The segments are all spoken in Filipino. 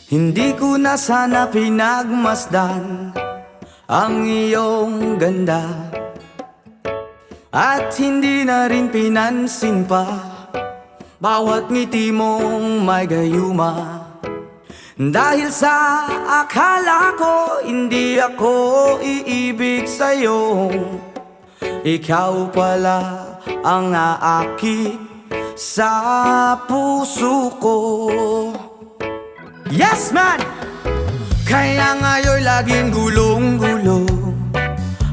Hindi ko na sana pinagmasdan ang iyong ganda, at hindi na rin pinansin pa bawat ngiti mong may gayuma. Dahil sa akala ko hindi ako iibig sa'yo, ikaw pala ang aakit sa puso ko. Yes man! Kaya ngayon laging gulong-gulo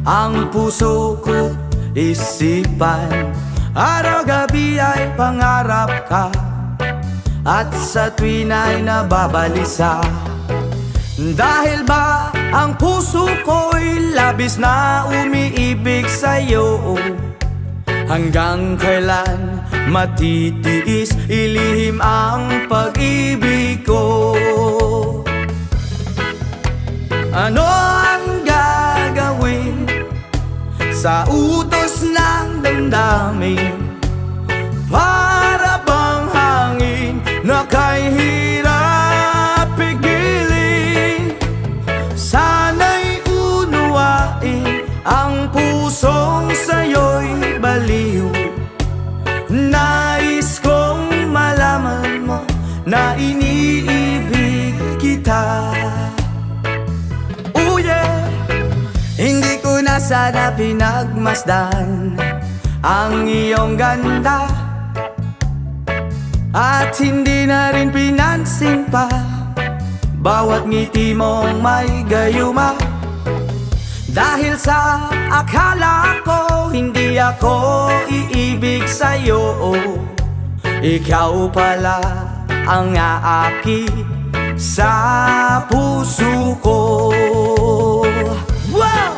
ang puso ko, isipan. Araw-gabi ay pangarap ka, at sa tuwin ay nababalisa. Dahil ba ang puso ko'y labis na umiibig sa'yo? Hanggang kailan matitiis ilihim ang pag-ibig ko? Ano ang gagawin sa utos ng damdamin? Para bang hangin na kay hirap pigilin? Sana'y unuwain ang pusong sa'yo'y baliw. Nais kong malaman mo na iniibig kita. Oh yeah! Hindi ko na sana pinagmasdan ang iyong ganda, at hindi na rin pinansin pa bawat ngiti mong may gayuma. Dahil sa akala ko hindi ako iibig sa'yo, ikaw pala ang aakit sa puso ko. Wow!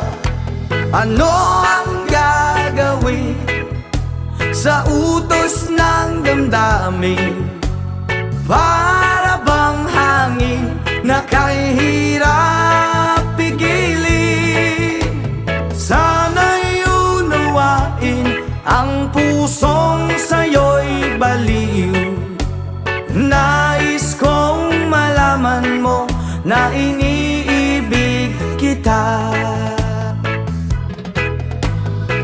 Ano ang gagawin sa utos ng damdamin? Para bang hangin na kay hirap pigilin? Sana'y unawain ang pusong sa'yo'y baliw. Nais kong malaman mo na iniibig kita.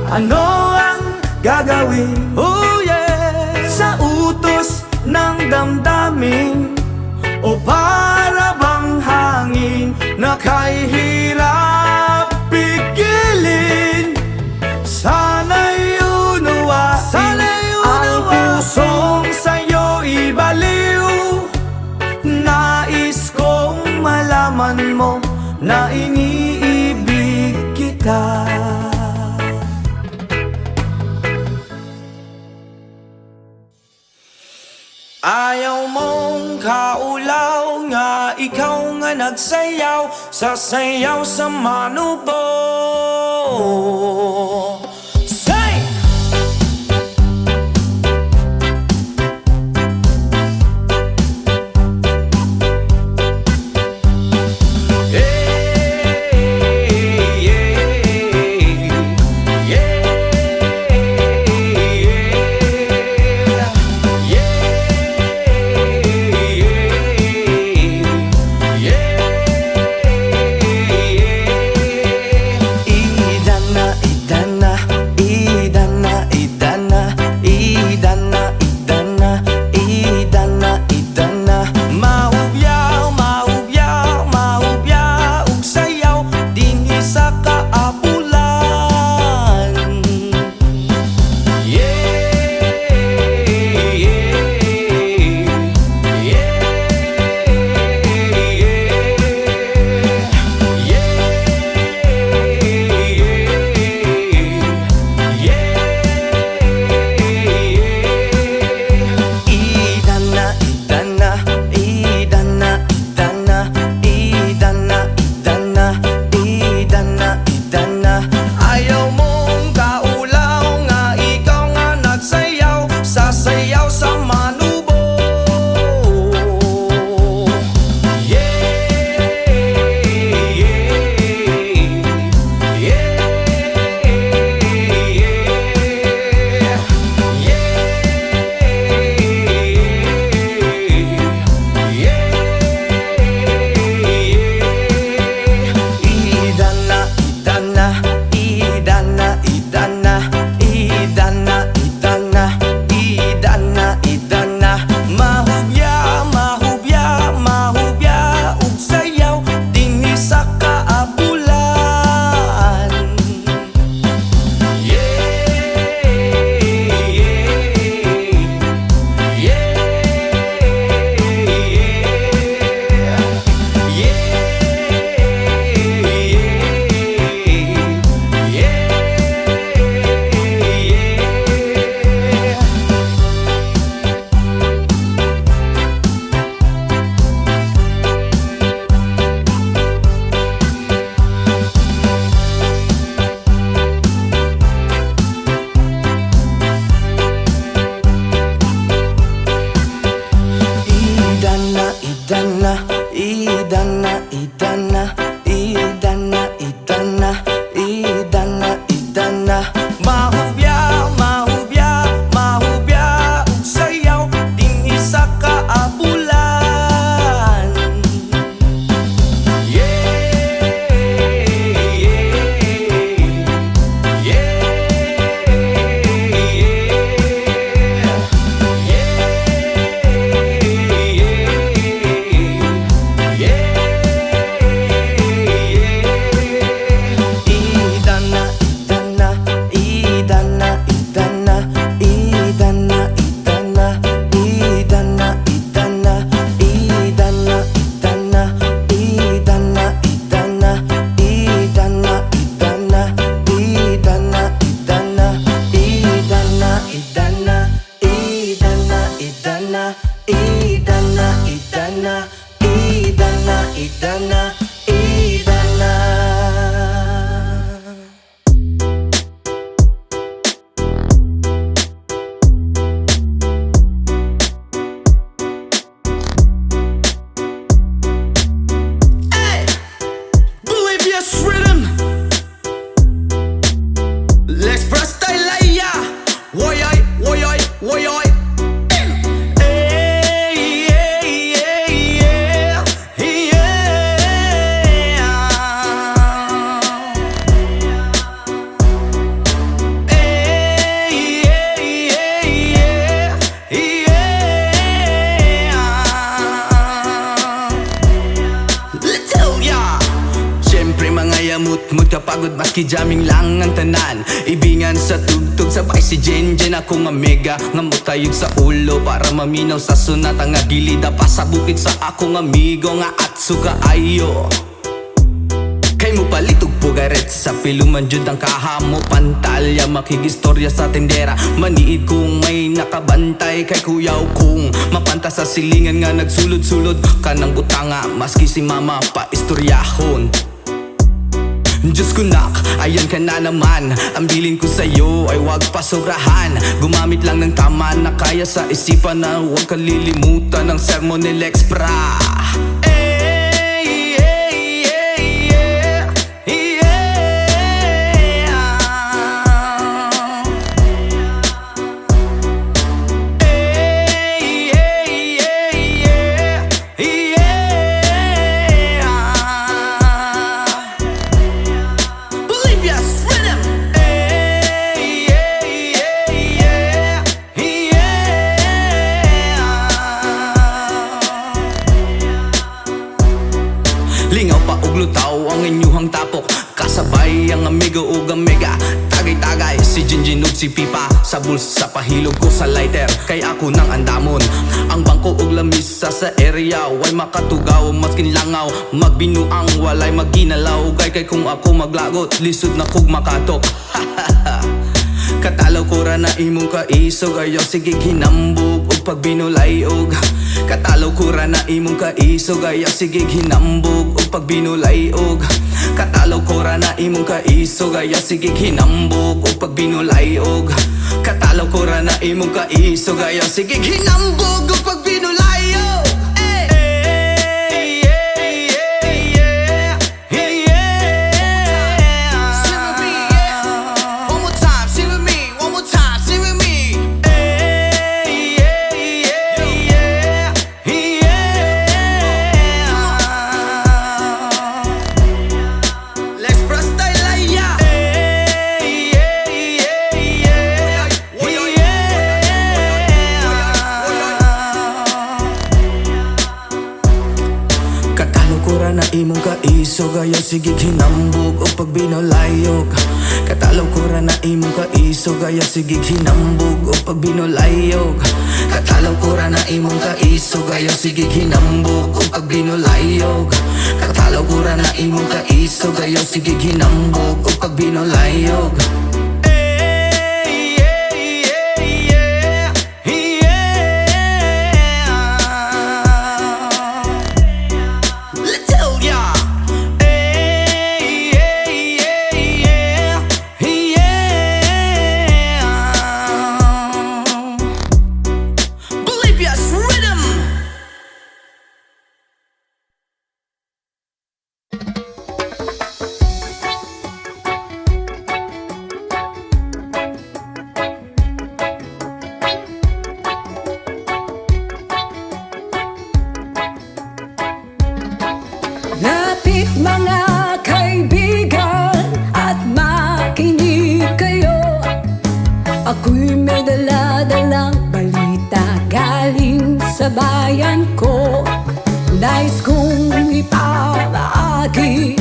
Ano ang gagawin, oh yeah, sa utos ng damdamin? O para bang hangin na kay hirap pigilin? Sana'y unawain ang pusong sa'yo'y baliw. Nais kong malaman mo na iniibig kita. Ayaw mong kaulaw nga, ikaw nga nagsayaw sa sayaw sa manubo. Say! pagod maski jamming lang ang tanan. Ibingan sa tugtog sabay si Jenjen. Ako nga mega nga mutayog sa ulo para maminaw sa sunata nga gilida pa sa bukid sa akong amigo nga atso kaayo. Kay mo palitog pugaret sa piluman jud ang kahamo pantalya makigistorya sa tendera maniid kung may nakabantay kay kuyaw kung mapanta sa silingan nga nagsulod-sulod kanang butanga maski si mama pa istoryahon. Diyos ko nak, ayan ka na naman. Ang bilin ko sa'yo ay wag pasobrahan. Gumamit lang ng tama na kaya sa isipan na huwag kalilimutan ng sermon ni Lex Pra. Lingaw pa og lutaw ang inyuhang tapok kasabay ang amigo ug mega tagay-tagay si Jinjin ug si Pipa sa bulsa pahilog ko sa lighter kay ako nang andamon ang bangko ug lamisa sa area way makatugaw maskin langaw magbinuang walay maginalaw kay kung ako maglagot lisod na kog makatok. Katalaw ko ra na imong kaisog ayaw sige hinambog og pagbinulayog. Katalaw ko ra na imong kaisog ayaw sige hinambog og pagbinulayog. Katalaw ko ra na imong kaisog ayaw sige hinambog og pagbinulayog. Katalaw ko ra na imong kaisog ayaw sige hinambog og pagbinulayog. Na imong kaisog ayaw sige hinambog o pagbinulayog. Katalaw ko ra na imong kaisog ayaw sige hinambog o pagbinulayog. Katalaw ko ra na imong kaisog ayaw sige hinambog o pagbinulayog. Katalaw ko ra na imong kaisog ayaw sige hinambog o pagbinulayog. Lapit mga kaibigan at makinig kayo. Ako'y may dala-dalang balita galing sa bayan ko. Nais kong ipamahagi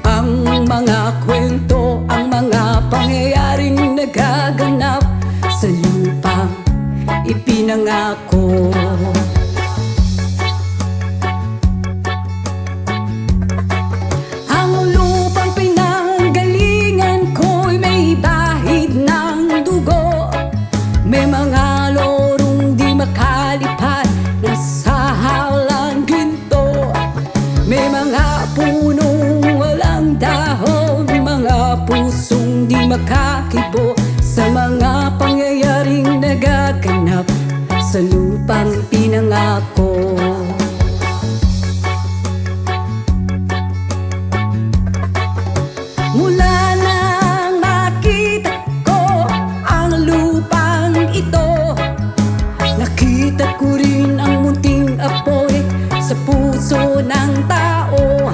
ang mga kwento, ang mga pangyayaring nagaganap sa lupang ipinangako. May mga lorong di makalipad na sa halang ginto. May mga punong walang dahon, mga pusong di makakibo sa mga pangyayaring nagaganap sa lupang pinangako. Mula nang makita ko ang lupang ito, nakita ko rin ang munting apoy sa puso ng tao.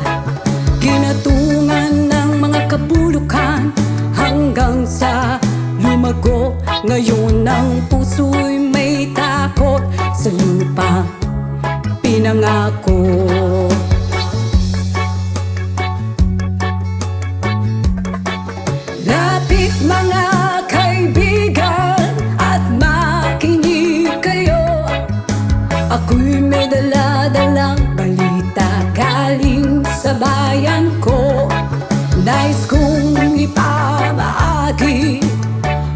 Ginatungan ng mga kabulukan hanggang sa lumago. Ngayon ang puso'y may takot sa lupang pinangako. mga kaibigan, at makinig kayo. Ako'y may dala-dalang balita galing sa bayan ko. Nais kong ipamahagi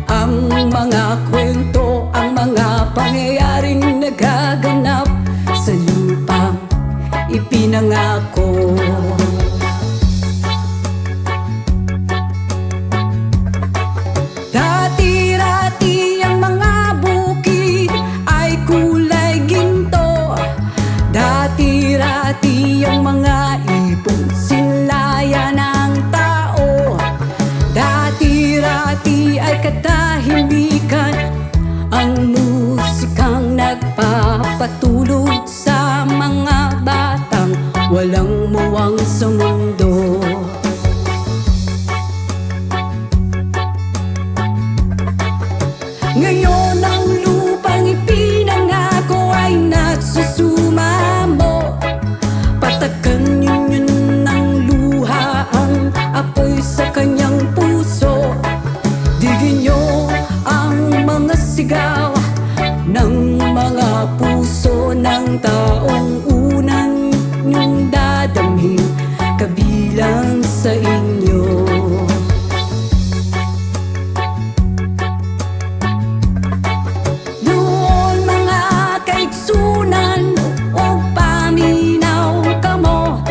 ang mga kwento, ang mga pangyayaring nagaganap sa lupang ipinangako. Dati-rati ang mga bukid ay kulay ginto. Dati-rati ang mga ibong sinlaya ng tao. Dati-rati ay katahimikan, ang musikang nagpapatulog sa mga batang walang muwang sa mundo. Ngayon ang lupang ipinangako ay nagsusumamo. Patakan ninyo ng luha ang apoy sa kanyang puso. Digin nyo ang mga sigaw ng mga puso ng taong unang nyong dadamhin kabilang sa inyo. Doon mga kaigsunan o paminaw kamo,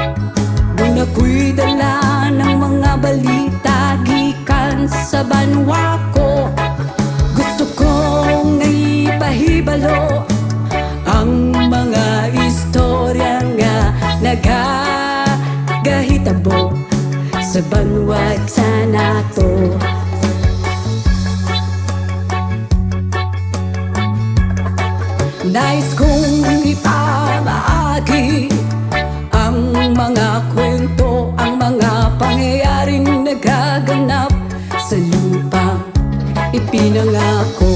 doon ako'y dala ng mga balita gikan sa banwa ko. Gusto kong ipahibalo ang mga istorya nga nagagahitabo sa banwag sa nato. Nais kong ipamahagi ang mga kwento, ang mga pangyayaring nagaganap sa lupang ipinangako.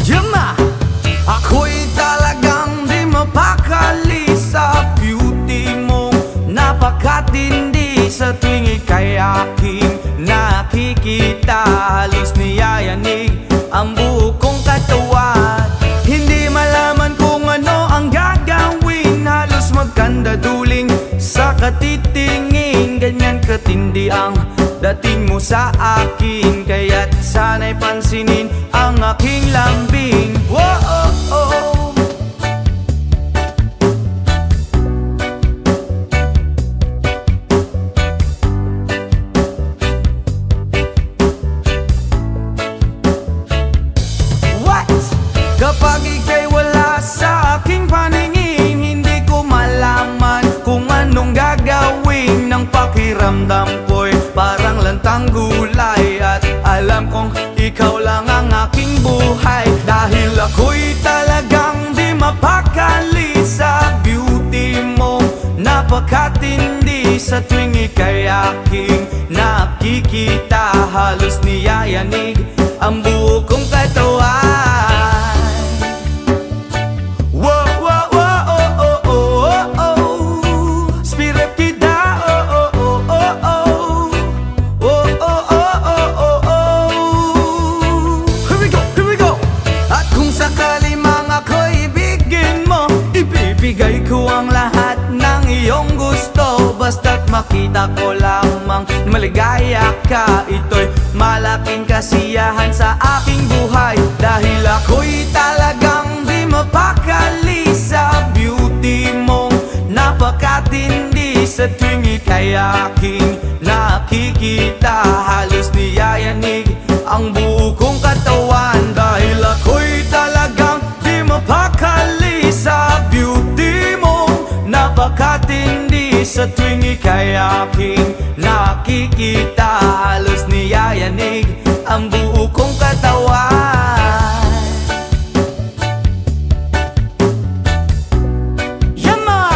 Yama, ako'y talagang di mapakali sa beauty mo. Napakatindi sa tuwing ika'y aking nakikita. Halos niyayanig ang buo kong katawan. Hindi malaman kung ano ang gagawin. Halos magkandaduling sa katitingin. Ganyan katindi ang dating mo sa akin, kaya't sana'y pansinin ang aking lambing. Whoa, oh, oh. What? Kapag ika'y wala sa aking paningin, hindi ko malaman kung anong gagawin. Ng pakiramdam ko'y parang lantang gulay, at alam kong ikaw lang ang aking buhay. Dahil ako'y talagang di mapakali sa beauty mo. Napakatindi sa tuwing ika'y aking nakikita. Halos niyayanig ang buo kong katawan. Whoa, whoa, whoa, oh, oh, oh, oh, oh. Spirit kita, oh, oh, oh, oh, oh. Oh, oh, oh, oh, oh, oh. Here we go, here we go. At kung sakali mang ako'y ibigin mo, ibibigay ko ang lahat ng iyong gusto. Basta't makita ko lamang maligaya ka, ito'y malaking kasiyahan sa aking buhay. Dahil ako'y talagang di mapakali sa beauty mo. Napakatindi sa tuwing ika'y aking nakikita. Halos niyayanig ang buo kong katawan. kay aking nakikita. Halos niyayanig ang buo kong katawan. Yama!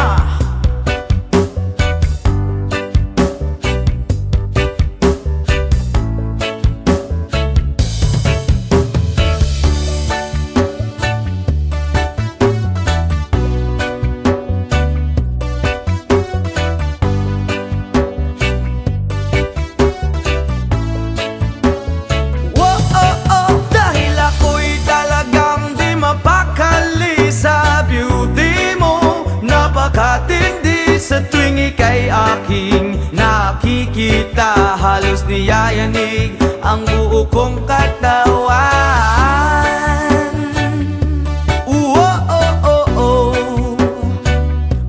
Dahil ako'y talagang di mapakali sa beauty mo. Napakatindi sa tuwing ika'y aking nakikita. Halos niyayanig ang buo kong katawan.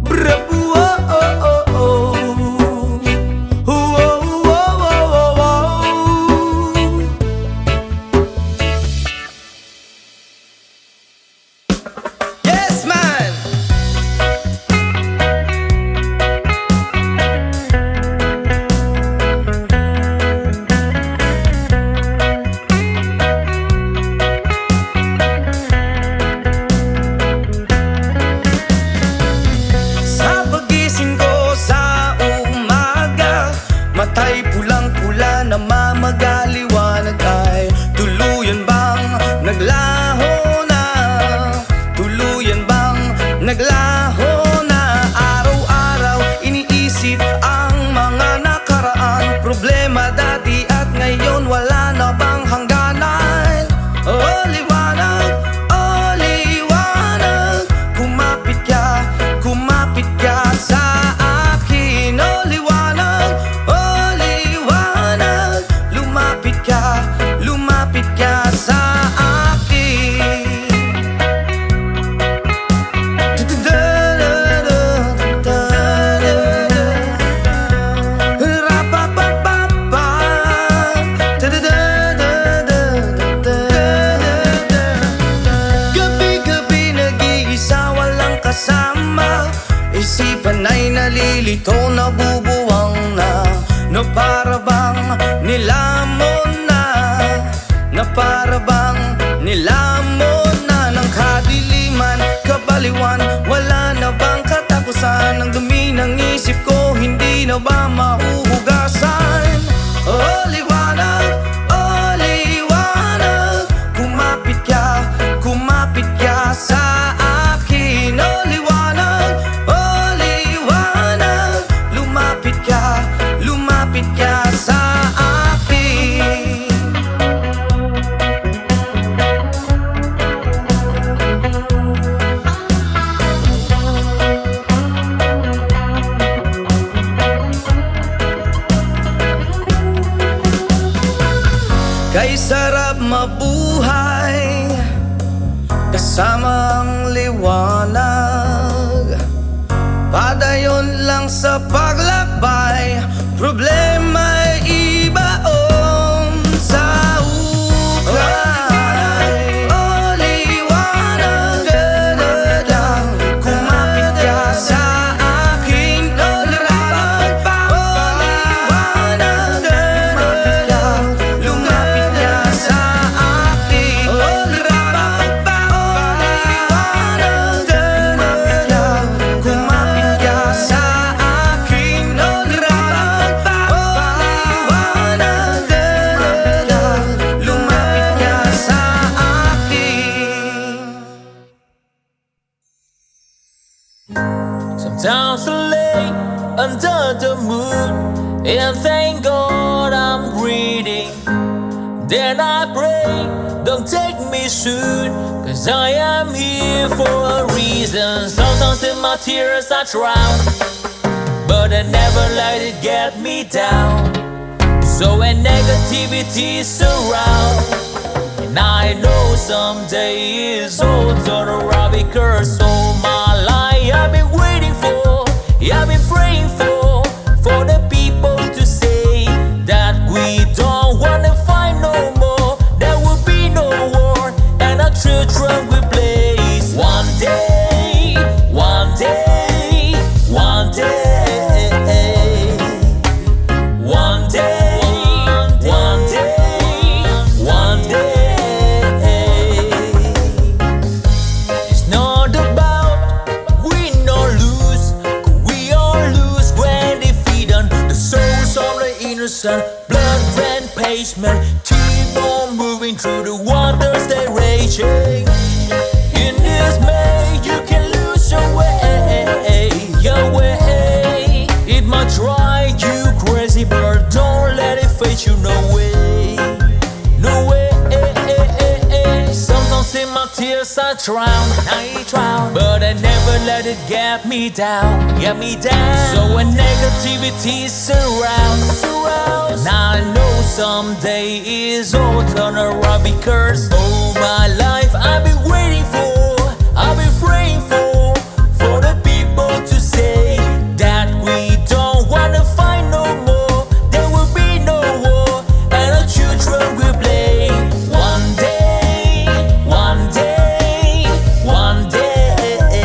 Brabu, yes, man! Sa pagising ko sa umaga, matay pulang-pula na mamagaliwanag ay tuluyan bang naglaho na? Tuluyan bang naglaho na? Araw-araw iniisip ang mga nakaraan, problema dati at ngayon wala na bang hangganan? Oh liwanag, kumapit ka sa akin. Oh liwanag, lumapit ka sa akin. Gabi-gabi nag-iisa walang kasama, isipan ay nalilito, nabubuwang na. Na para bang nilamon na, na para bang nilamon na ng kadiliman, kabaliwan. Wala na bang katapusan? Ang dumi ng isip ko hindi na ba mahuhugasan? Oh liwanag, kumapit ka sa akin. Oh liwanag, lumapit ka sa akin. Kay sarap mabuhay kasama ang liwanag. Padayon lang sa paglakbay, problema'y ibaon sa ukay. Oh liwanag, kumapit ka sa akin. Oh liwanag, lumapit ka sa akin. Oh liwanag, kumapit ka sa akin. Oh liwanag, lumapit ka sa akin. Sometimes I lay under the moon and thank God I'm breathing. Then I pray, don't take me soon, 'cause I am here for a reason. Sometimes in my tears I drown, but I never let it get me down. So when negativity surround, and I know someday it's all turn around, because all my life I've been waiting for, I've been praying for the people to say that we don't wanna fight no more. There will be no war, and our children will blaze. One day, one day, one day. illusion. Blood ran pavement, keep on moving through the waters they raging. In this maze you can lose your way, your way. It might drive you crazy, but don't let it face you. No way, no way. Sometimes in my tears I drown, but I never let it get me down. So when negativity surrounds, and I know someday it's all turn around, because all my life I've been waiting for, I've been praying for the people to say that we don't wanna fight no more. There will be no war, and our children will play. One day, one day, one day,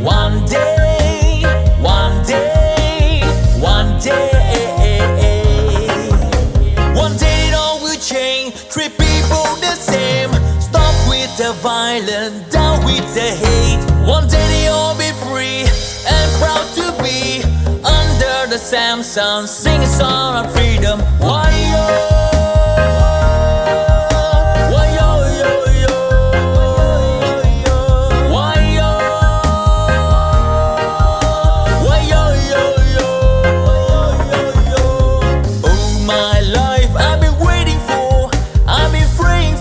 one day, one day, one day. One day it all will change, treat people the same. Stop with the violence, down with the hate. One day they all be free and proud to be under the same sun, sing a song of freedom. Why yo? Why yo yo yo? Why yo? Why yo yo yo? All my life I've been waiting for, I've been praying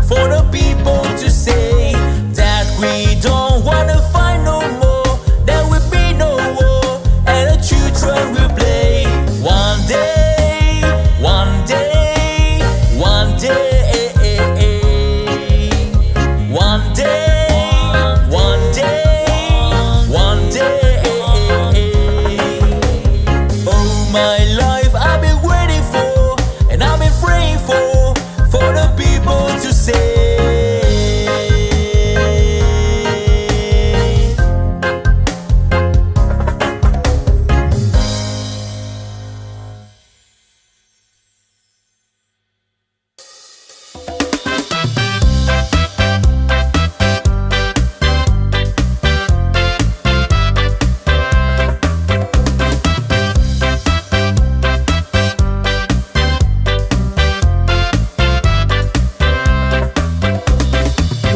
for the people to say that we don't wanna fight no more. There will be no war, and the children will play. One day, one day, one day, one day, one day, one day. All my life I've been waiting for, and I've been praying for the people to say.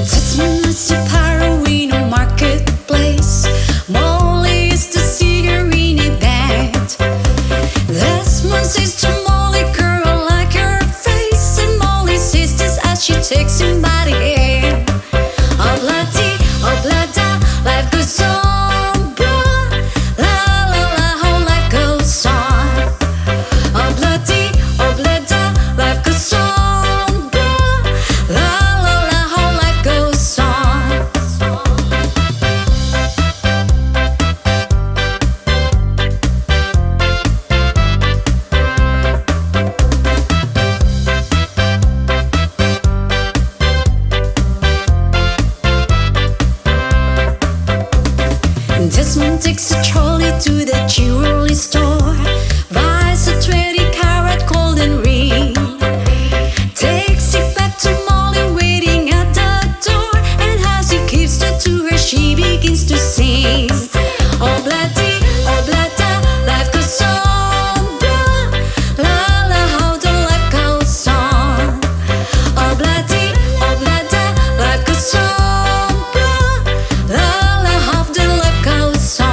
Just as a power in a marketplace, Molly is the singer in a band. This one says to Molly, girl, I like your face, and Molly says this as she takes him by the hand. Oblada, life goes on, blah, la la la, how life goes on. Oblada, life goes on, blah, la la la, how life goes on. Desmond takes a trolley to the jewelry store, buys a 20-carat golden ring, takes it back to Molly waiting at the door, and as he gives it to her, she begins to sing. Oblada, life goes on, blah, la la, how the life goes on. Oblada, life goes on, blah, la la, how the life goes on.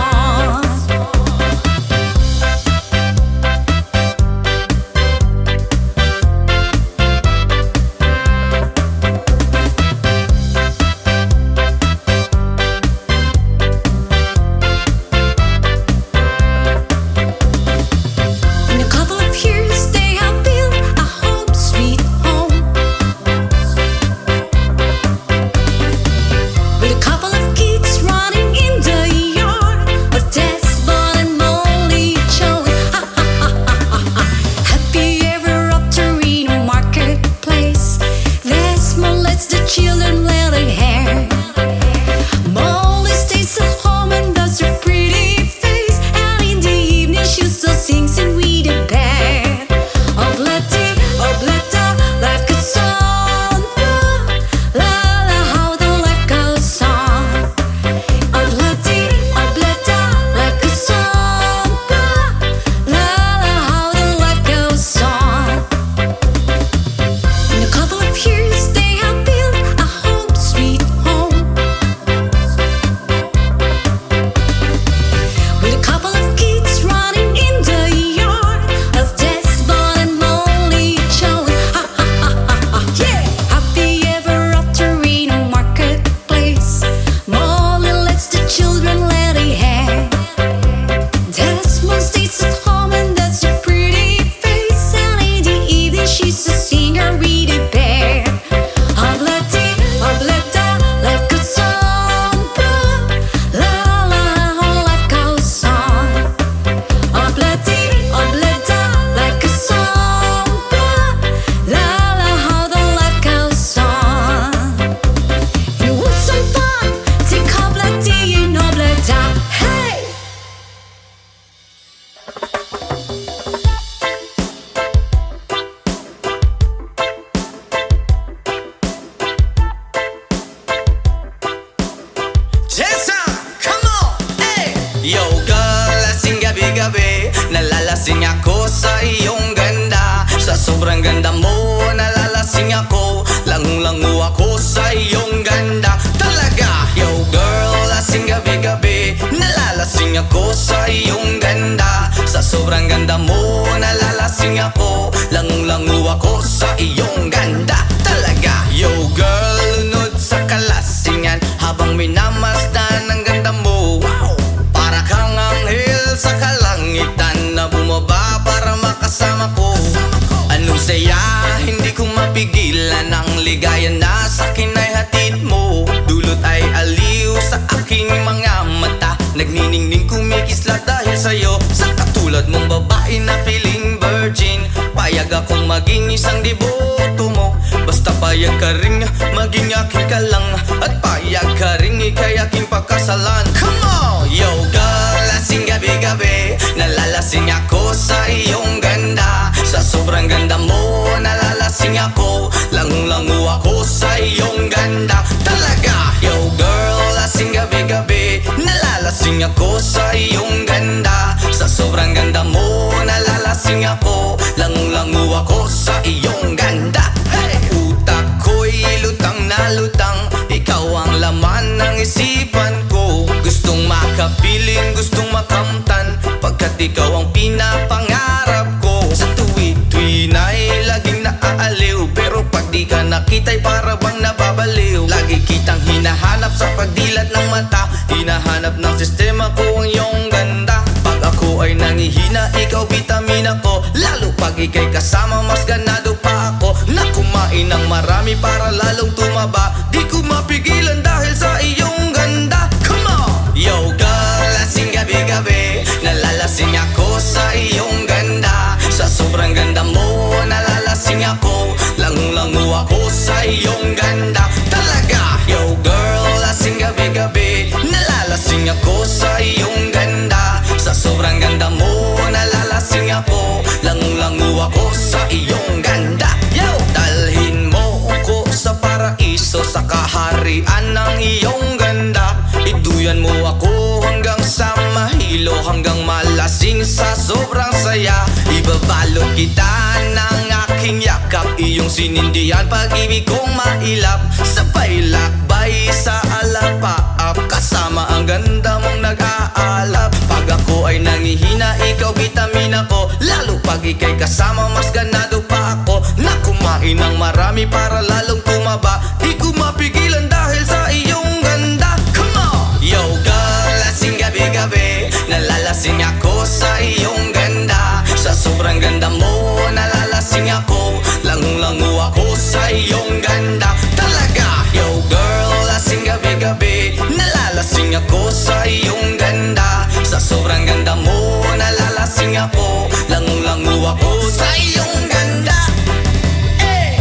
Nalalasing ako sa iyong ganda. Sa sobrang ganda mo, nalalasing ako. Lango-lango ako sa iyong ganda. Talaga, yo girl, lasing gabi-gabi. Nalalasing ako sa iyong ganda. Sa sobrang ganda mo, nalalasing ako. Lango-lango ako sa iyong ganda. Talaga, yo girl, lunod sa kalasingan habang minamasdan ang ganda mo. Wow! Para kang anghel sa kalangitan na bumaba para makasama ko. Anong saya, hindi ko mapigilan ang ligaya na sa akin ay hatid mo. Dulot ay aliw sa aking mga mata. Nagniningning kumikislat dahil sa'yo. Sa katulad mong babae na piling virgin, payag akong maging isang deboto mo. Basta payag ka ring maging aking ka lang, at payag ka ring ikay aking pagkasalan. Come on! Yo girl, lasing gabi-gabi. Nalalasing ako sa iyong ganda. Sa sobrang ganda mo, nalalasing ako. Lango-lango ako sa iyong ganda. Talaga, yo girl, lasing gabi-gabi. Nalalasing ako sa iyong ganda. Sa sobrang ganda mo, nalalasing ako. Lango-lango ako sa iyong ganda. Hey! Utak ko'y lutang na lutang. Ikaw ang laman ng isipan ko. Gustong makapiling, gustong makamtan, pagkat ikaw ang pinapangarap ko. Sa tuwi-tuwi na'y laging naaaliw, pero pag di ka nakita'y para bang nababaliw. Lagi kitang hinahanap sa pagdilat ng mata. Hinahanap ng sistema ko ang iyong ganda. Pag ako ay nangihina, ikaw vitamina ko. Lalo pag ika'y kasama, mas ganado pa ako na kumain ng marami para lalong tumaba. Di ko mapigilan dahil sa iyong ganda. Come on! Yo girl, lasing gabi-gabi. Nalalasing ako sa iyong ganda. Sa sobrang ganda mo, nalalasing ako. Lango-lango ako sa iyong ganda. Talaga, yo girl, lasing gabi-gabi. Nalalasing ako sa iyong ganda. Sa sobrang ganda mo, nalalasing ako. Lango-lango ako sa iyong ganda. Yo! Dalhin mo ko sa paraiso, sa kaharian ng iyong ganda. Iduyan mo ako hanggang sa mahilo, hanggang malasing sa sobrang saya. Ibabalot kita ng aking yakap, iyong sinindihan pag-ibig kong mailap. Sabay lakbay sa alapaap, kasama ang ganda mong nag-aalap. Pag ako ay nangihina, ikaw vitamina ko. Lalo pag ika'y kasama, mas ganado pa ako na kumain ng marami para lalong tumaba. Di ko mapigilan dahil sa iyong ganda. Come on! Yo girl, lasing gabi-gabi. Nalalasing ako sa iyong ganda. Sa sobrang ganda mo, nalalasing ako. Lango-lango ako sa iyong ganda. Talaga, yo girl, lasing gabi-gabi. Nalalasing ako sa iyong ganda. Sa sobrang ganda mo, nalalasing ako. Lango-lango ako sa iyong ganda. Eh!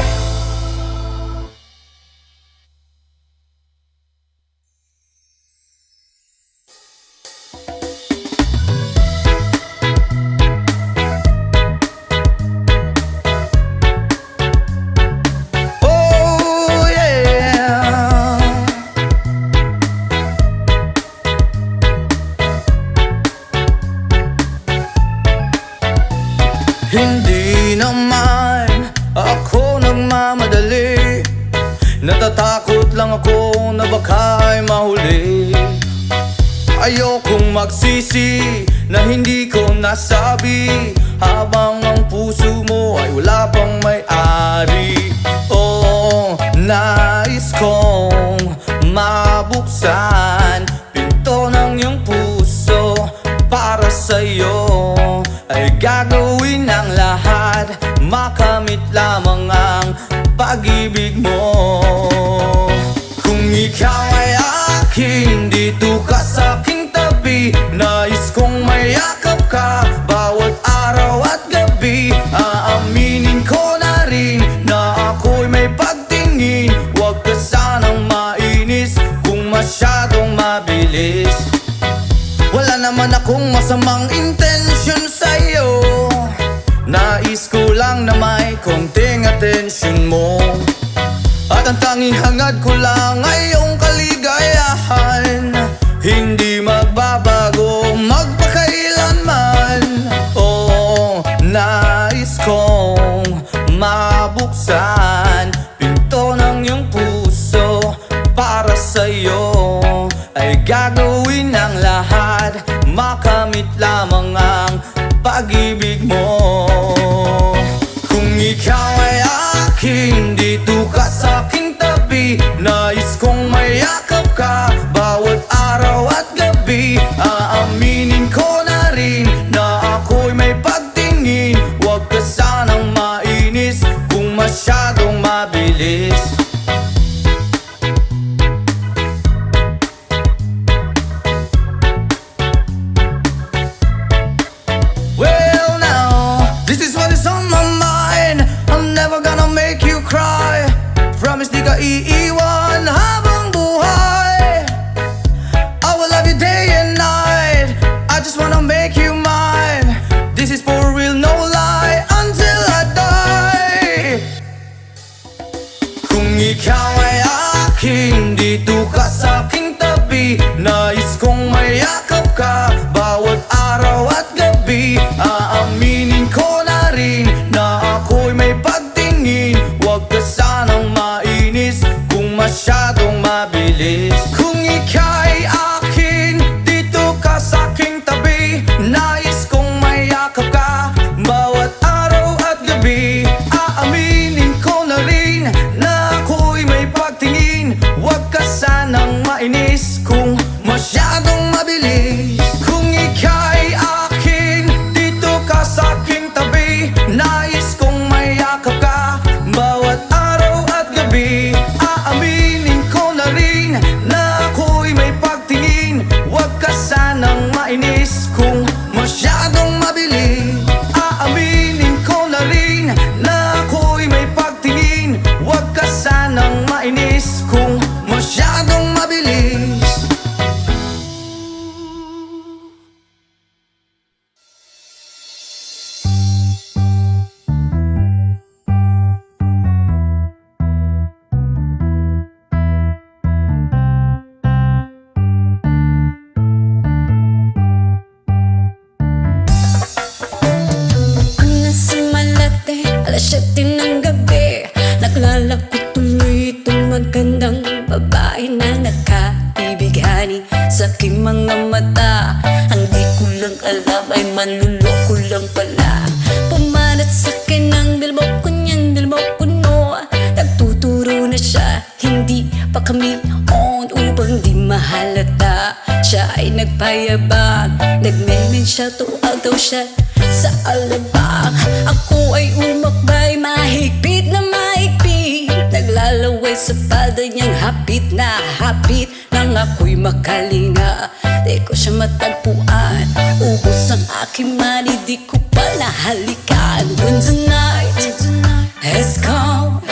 Oh yeah! Hindi naman ako nagmamadali. Natatakot lang ako na baka'y mahuli. Ayokong magsisi na hindi ko nasabi, habang ang puso mo ay wala pang may-ari. Oh, nais kong mabuksan pinto ng iyong puso. Para sa'yo ay gagawin ang lahat, makamit lamang ang pag-ibig mo. Kung ikaw ay akin, dito ka sa aking tabi. Nais kong mayakap ka bawat araw at gabi. Aaminin ko na rin na ako'y may pagtingin. Huwag ka sanang mainis kung masyadong mabilis. Wala naman akong masamang intensyon sa'yo. Nais ko lang na may konting atensyon mo. At ang tanging hangad ko lang ay iyong kaligayahan. Hindi magbabago magpakailanman. Oh, makamit lamang ang pag-ibig mo. Kung ikaw ay akin, dito ka sa aking tabi. Nais kong mayakap ka bawat araw at gabi. Aaminin ko na rin na ako'y may pagtingin. Huwag ka sanang mainis kung masyadong mabilis. Well now, this is what is on my mind. I'm never gonna make you cry. Promise di ka iiwan habang buhay. I will love you day and night. I just wanna make you mine. This is for real, no lie, until I die. Kung ikaw ay akin, dito ka sa aking tabi. Nais kong mayakap ka bawat araw at gabi. Aaminin ko na rin na ako'y may pagtingin. Huwag ka sanang mainis kung masyadong mabilis. Kung ika'y akin, dito ka sa aking tabi. Nais kong mayakap ka bawat araw at gabi. Aaminin ko na rin na ako'y may pagtingin. Huwag ka sanang mainis kung masyadong mabilis. Kung ika'y akin, dito ka sa aking tabi. Nais kong mayakap ka bawat araw at gabi. Aaminin ko na rin na ako'y may pagtingin. Huwag ka sanang mainis kung masyadong mabilis. Aaminin ko na rin na ako'y may pagtingin. Huwag ka sanang mainis kung masyadong mabilis. Nasa Malate, alas 7 ng gabi. Naglalako tuloy itong magandang babae na nakabibighani sa aking mga mata. Ang di ko lang alam ay manluloko lang pala. Pumanat sa akin ang bilbo ko niyan, bilbo ko no. Nagtuturo na siya, hindi pa kami on upang di mahalata. Siya ay nagpayabang, nagmemen siya, tuwag daw siya sa alabang. Ako ay umakbay, mahigpit na mahigpit. Naglalaway sa palda niyang hapit na hapit. Nang ako'y makalinga, di ko siya matagpuan. Ubos ang aking money, di ko pa nahalikan. When the night has come,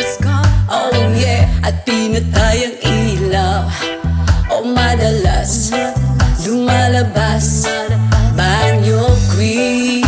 oh yeah, at pinatay ang ilaw. Oh madalas lumalabas banyo queen.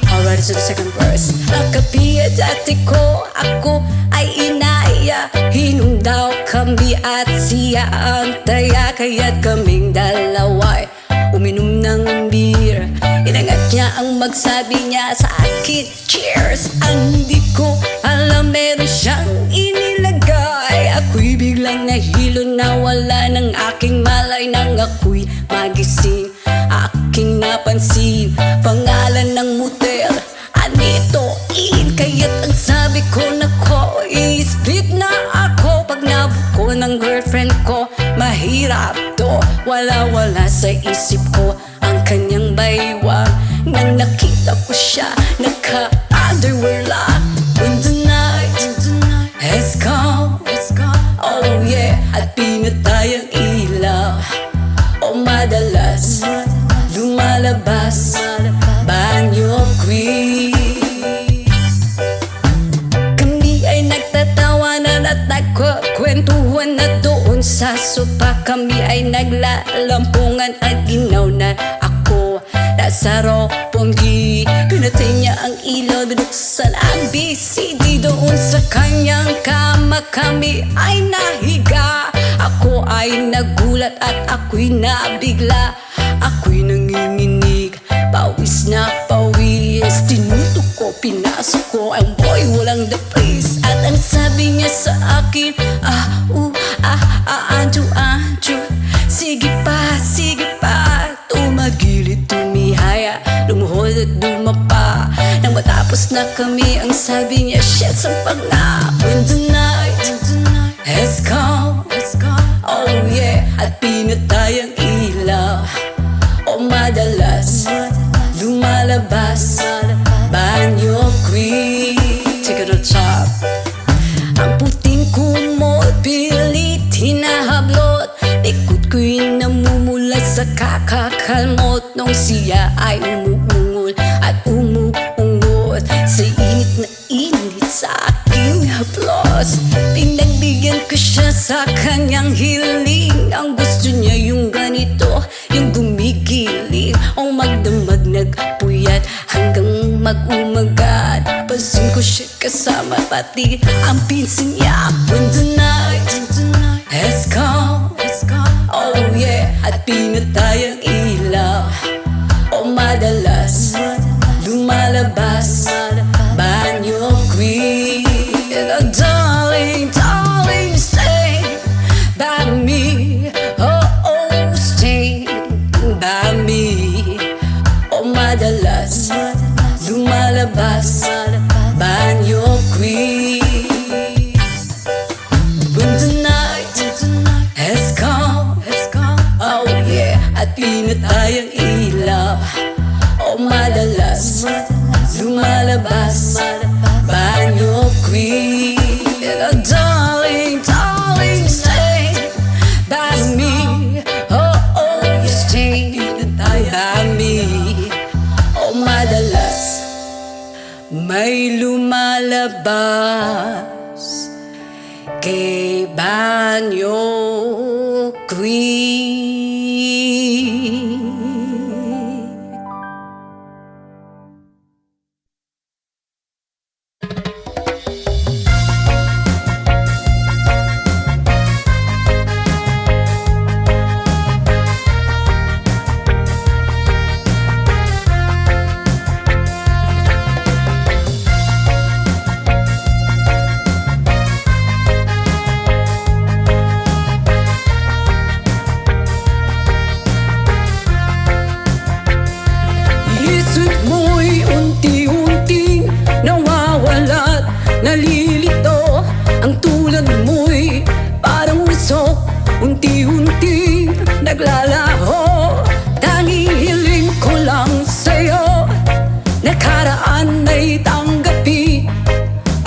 Alright, so the second verse. Nakapiya dati ko, ako ay inaya. Hinong daw kami at siya ang taya. Kaya't kaming dalaway uminom ng beer. Inangat niya ang magsabi niya sa akin, cheers. Ang hindi ko alam, meron siyang inilagay. Ako'y biglang nahilo, nawala ng aking malay. Nang ako'y magising, aking napansin pangalan ng motel, Anito Inn. Kaya't ang sabi ko, nako, i-split na ako. Pag nabuko ng girlfriend ko, mahirap to. Wala-wala sa isip ko ang kanyang baywang. Nang nakita ko siya, naka-underwear lang. When the night has come, oh yeah, at pinatay ang ilaw. Oh madalas lumalabas banyo queen. Kami ay nagtatawanan at nagkukwentuhan na doon sa sopa. Kami ay naglalampungan at ginaw na ako nasa Roppongi. Pinatay niya ang ilaw, binuksan ang BCD. Doon sa kanyang kama kami ay nahiga. Ako ay nagulat at ako'y nabigla. Ako'y nanginginig, pawis na pawis. Tinutok ko, pinasok ko ang boy, walang the place. At ang sabi niya sa akin, Anjo, sige pa, tumagilid, tumingin. sumunod at dumapa. Nang matapos na kami, ang sabi niya, shit, sampag na. When the night has come, oh yeah, at pinatay ang ilaw. O madalas lumalabas banyo queen. Take it to the top. Ang puting kumot, pilit hinahablot. Likod ko'y namumulat sa kakakalmot. Nung siya ay umuungol at umuungot sa init na init sa aking haplos. Pinagbigyan ko siya sa kanyang hiling. Ang gusto niya yung ganito, yung gumigiling o magdamag nagpuyat hanggang mag-umaga. Napansin ko siya kasama pati ang pinsan niya. When the night has come, oh yeah, at pinatay ang ilaw. O madalas lumalabas banyo queen. And darling, darling, stay by me. Oh, oh, stay by me. O madalas lumalabas banyo queen. When the night has come, oh yeah, at pinatay ang ilaw. O madalas lumalabas banyo queen. And darling, darling, stay by me. Oh, oh, stay by me. O madalas may lumalabas kay banyo queen. Isip mo'y unti-unting nawawalat, nalilito. Ang tulad mo'y parang usok, unti-unting naglalaho. Tanging hiling ko lang sa'yo, nakaraan ay tanggapi,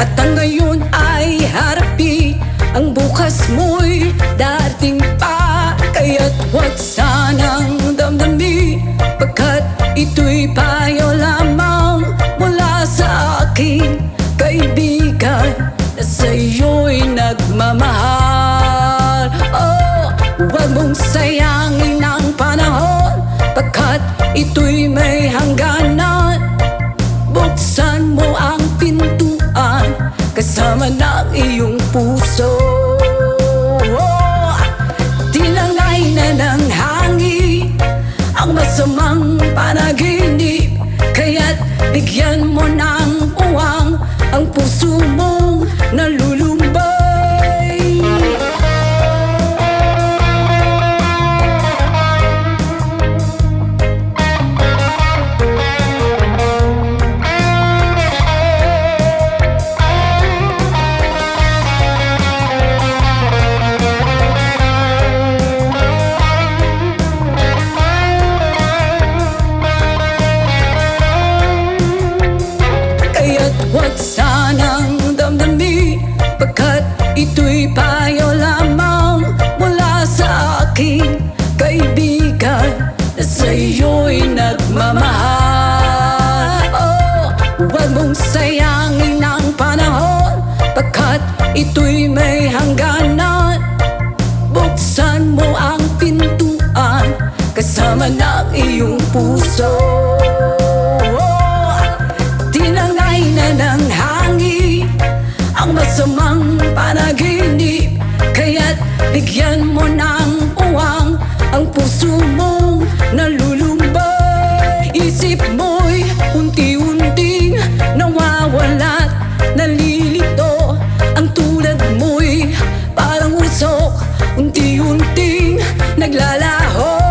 at ang ngayon ay harapi. Ang bukas mo'y dating pa, kaya't huwag sanang damdamin, pagkat ito'y payo lamang mula sa aking kaibigan na sa'yo'y nagmamahal. Oh, huwag mong sayangin ang panahon, pagkat ito'y may hangganan. Buksan mo ang pintuan kasama ng iyong puso. Oh, tinangay na ng hangin ang masamang panaginip, kaya't bigyan mo ng uwang ang puso mong nalulumbay. Kaya't huwag sanang damdamin, pagkat ito'y payo lamang mula sa aking kaibigan na sa'yo'y nagmamahal. Oh, huwag mong sayangin ang panahon, pagkat ito'y may hangganan. Buksan mo ang pintuan kasama ng iyong puso. Tinangay na ng hangin ang masamang panaginip, kaya't bigyan mo ng uwang ang puso mong nalulumbay. Isip mo'y unti-unting nawawalat, nalilito. Ang tulad mo'y parang usok, unti-unting naglalaho.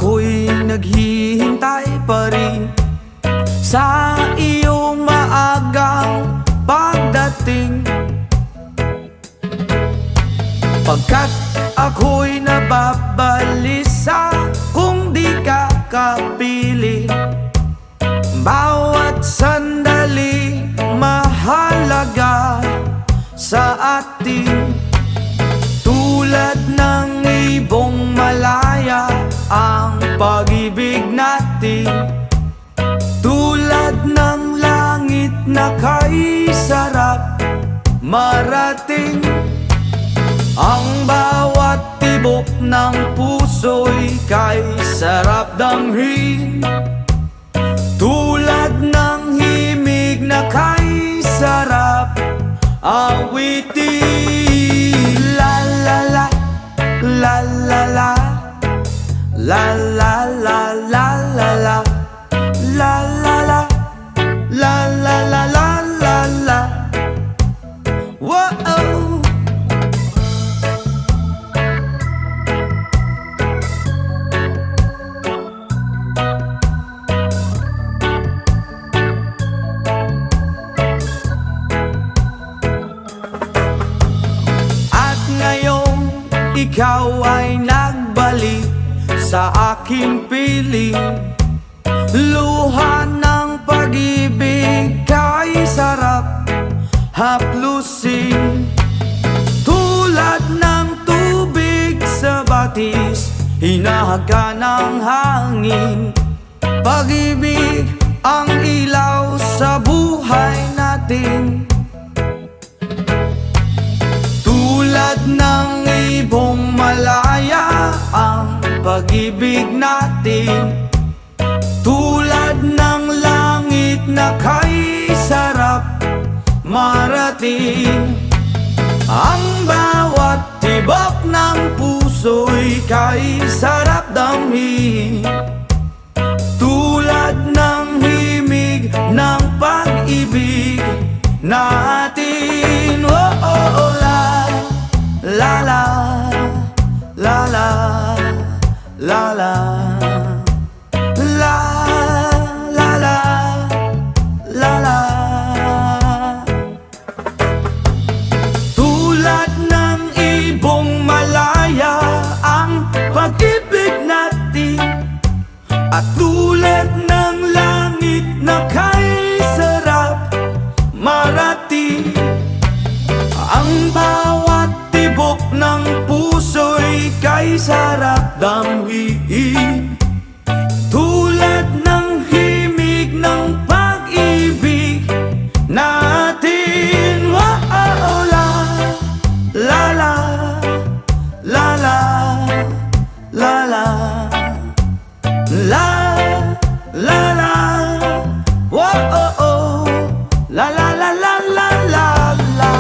Ako'y naghihintay pa rin sa iyong maagang pagdating, pagkat ako'y nababalisa kung di ka kapiling. Bawat sandali mahalaga sa atin, tulad ng ibong malaya ang pag-ibig natin, tulad ng langit na kay sarap marating. Ang bawat tibok ng puso'y kay sarap damhin, tulad ng himig na kay sarap awitin. La la la, la la la, la la la la la la, la la la, la la la la la la. Whoa. Ikaw ay nagbalik sa aking piling, luha ng pag-ibig kay sarap haplusin, tulad ng tubig sa batis, hinahaga ng hangin. Pag-ibig ang ilaw sa buhay natin, tulad ng ibong malaya ang pag-ibig natin, tulad ng langit na kay sarap marating. Ang bawat tibok ng puso'y kay sarap damhin, tulad ng himig ng pag-ibig natin. Oh, oh, oh, la la la la la la la la la la la. Tulad ng ibong malaya ang pag-ibig natin, at tulad ng langit na kay sarap marating. Ang bawat tibok ng puso'y kay sarap damhin, tulad ng himig ng pag-ibig natin. Oh, oh, la la la la la la la la la la. Oh, oh, oh, la la la la la la la.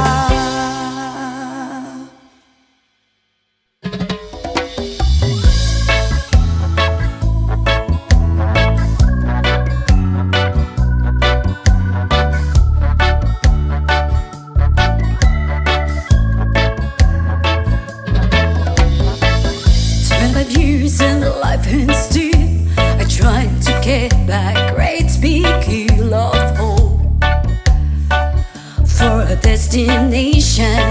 Years and life and still I tried to get back great big hill of hope for a destination.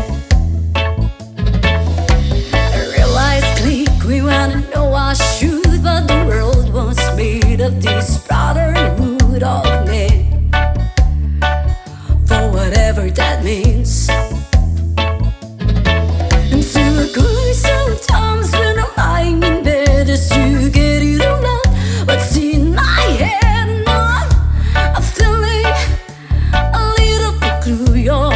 I realized click, we wanna know our truth, but the world was made of this brotherhood of men, for whatever that means. And so I cry sometimes when I'm lying in bed just to get it all out. What's in my head now? I'm feeling a little bit blue, y'all.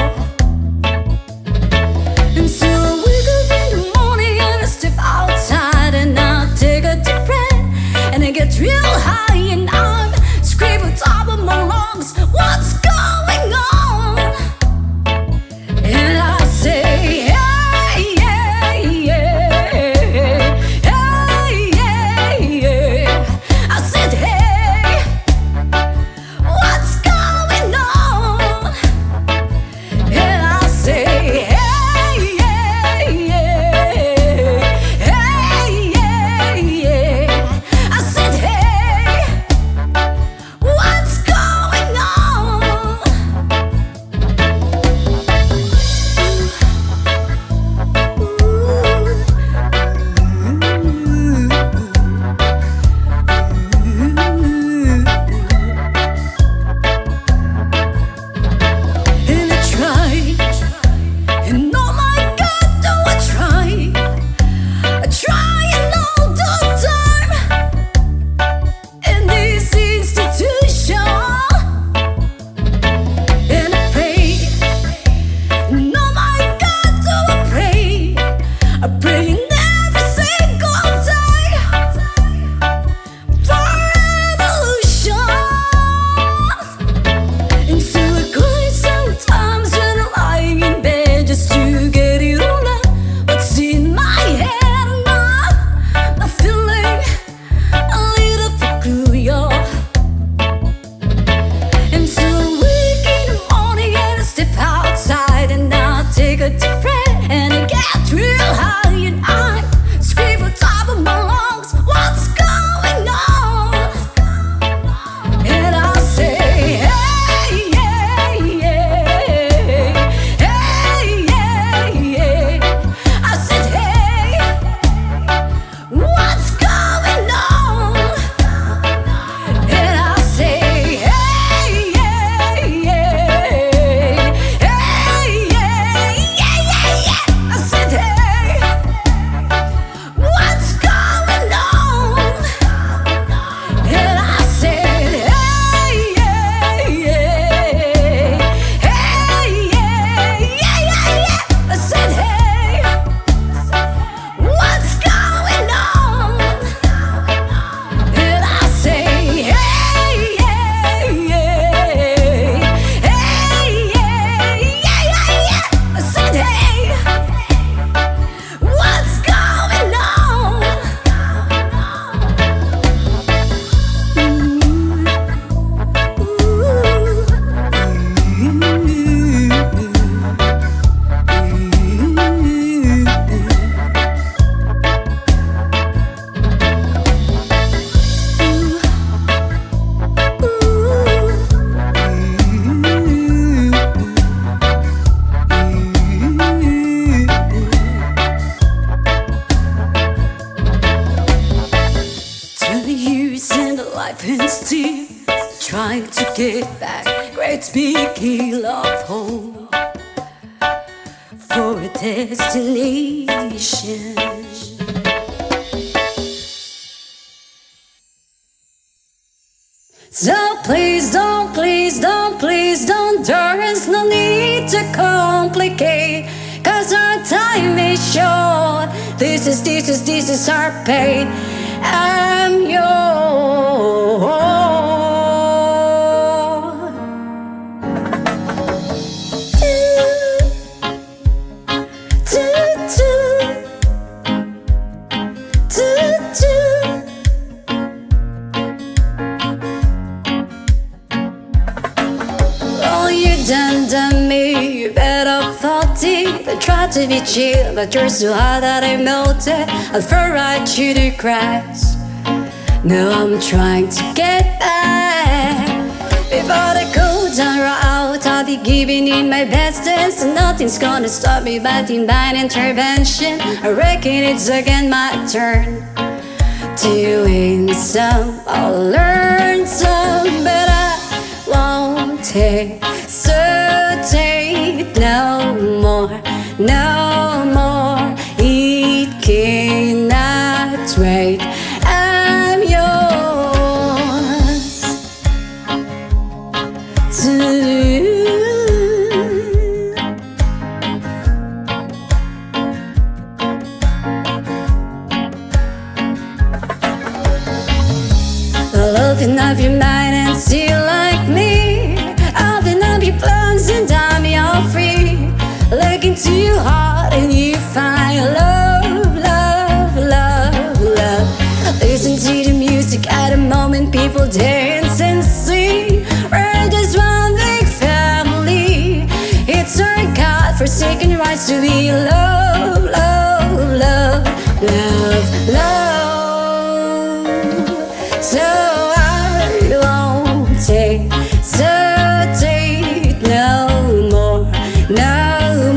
to get back. Great big hill of hope for a destination. So please don't, please don't, please don't. There is no need to complicate, 'cause our time is short. This is our pain. I'm yours. Oh, you done me, you better thought it. I tried to be chill, but you're so hot that I melted. I fell right through the cracks. Now I'm trying to get back. Before the cold down out, I'll be giving in my best dance, and nothing's gonna stop me by divine intervention. I reckon it's again my turn to win some, I'll learn some, but I won't hesitate no more, no more. It cannot wait. I'm yours to open up your mind and see like me. Open up your plans and time you're free. Look into your heart and you find love, love, love, love. Listen to the music at the moment, people dance and sing. We're just one big family. It's our God-forsaken rights to be loved, love, love, love, love. So hesitate no more, no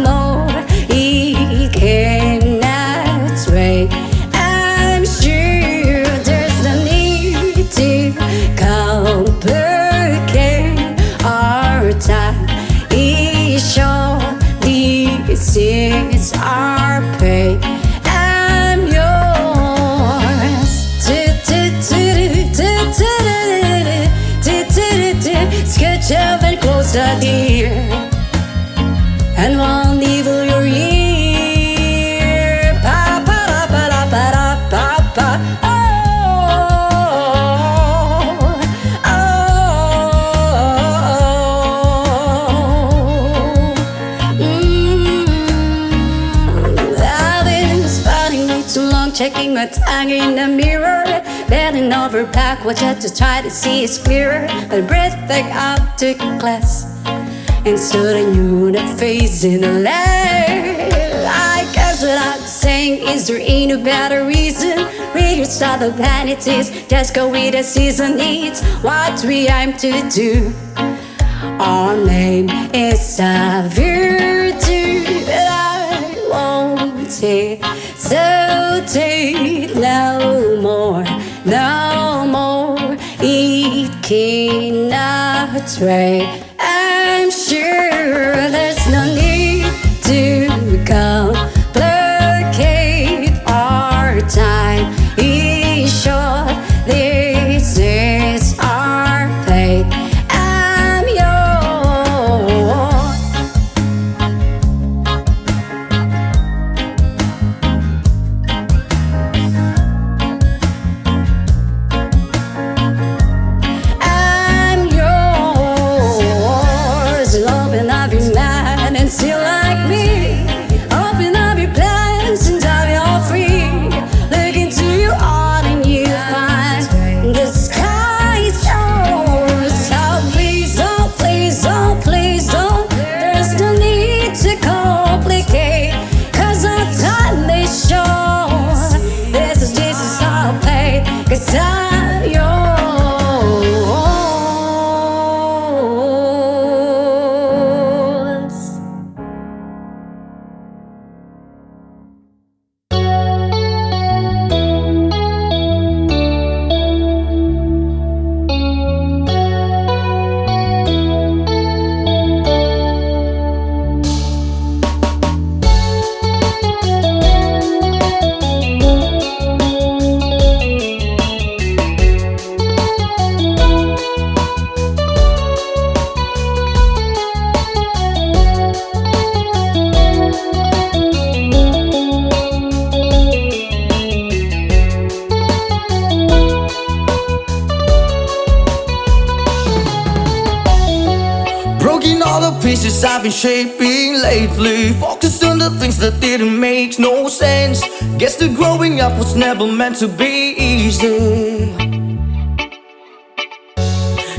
more. It cannot wait. I'm sure there's no need to complicate our time. It's short, this is our pay. I'm yours. Sketch up and closer, dear, and one evil your ear. Pa pa da pa da pa da pa pa. Oh, I've been spotting way too long, checking my tongue in the mirror. Bending over backwards just to try to see it's clearer. My breath back up to class, and stood a new face in the light. I guess what I'm saying is there ain't no better reason. Read your style of vanities, just go with the season needs. What we aim to do, our name is a virtue that I won't hesitate no more, no more. It cannot wait. I'm sure there's no need to complicate our time. It's short, this is our fate. I'm yours. I'm yours. Breaking all the pieces I've been shaping lately. Focused on the things that didn't make no sense. Guess that growing up was never meant to be easy.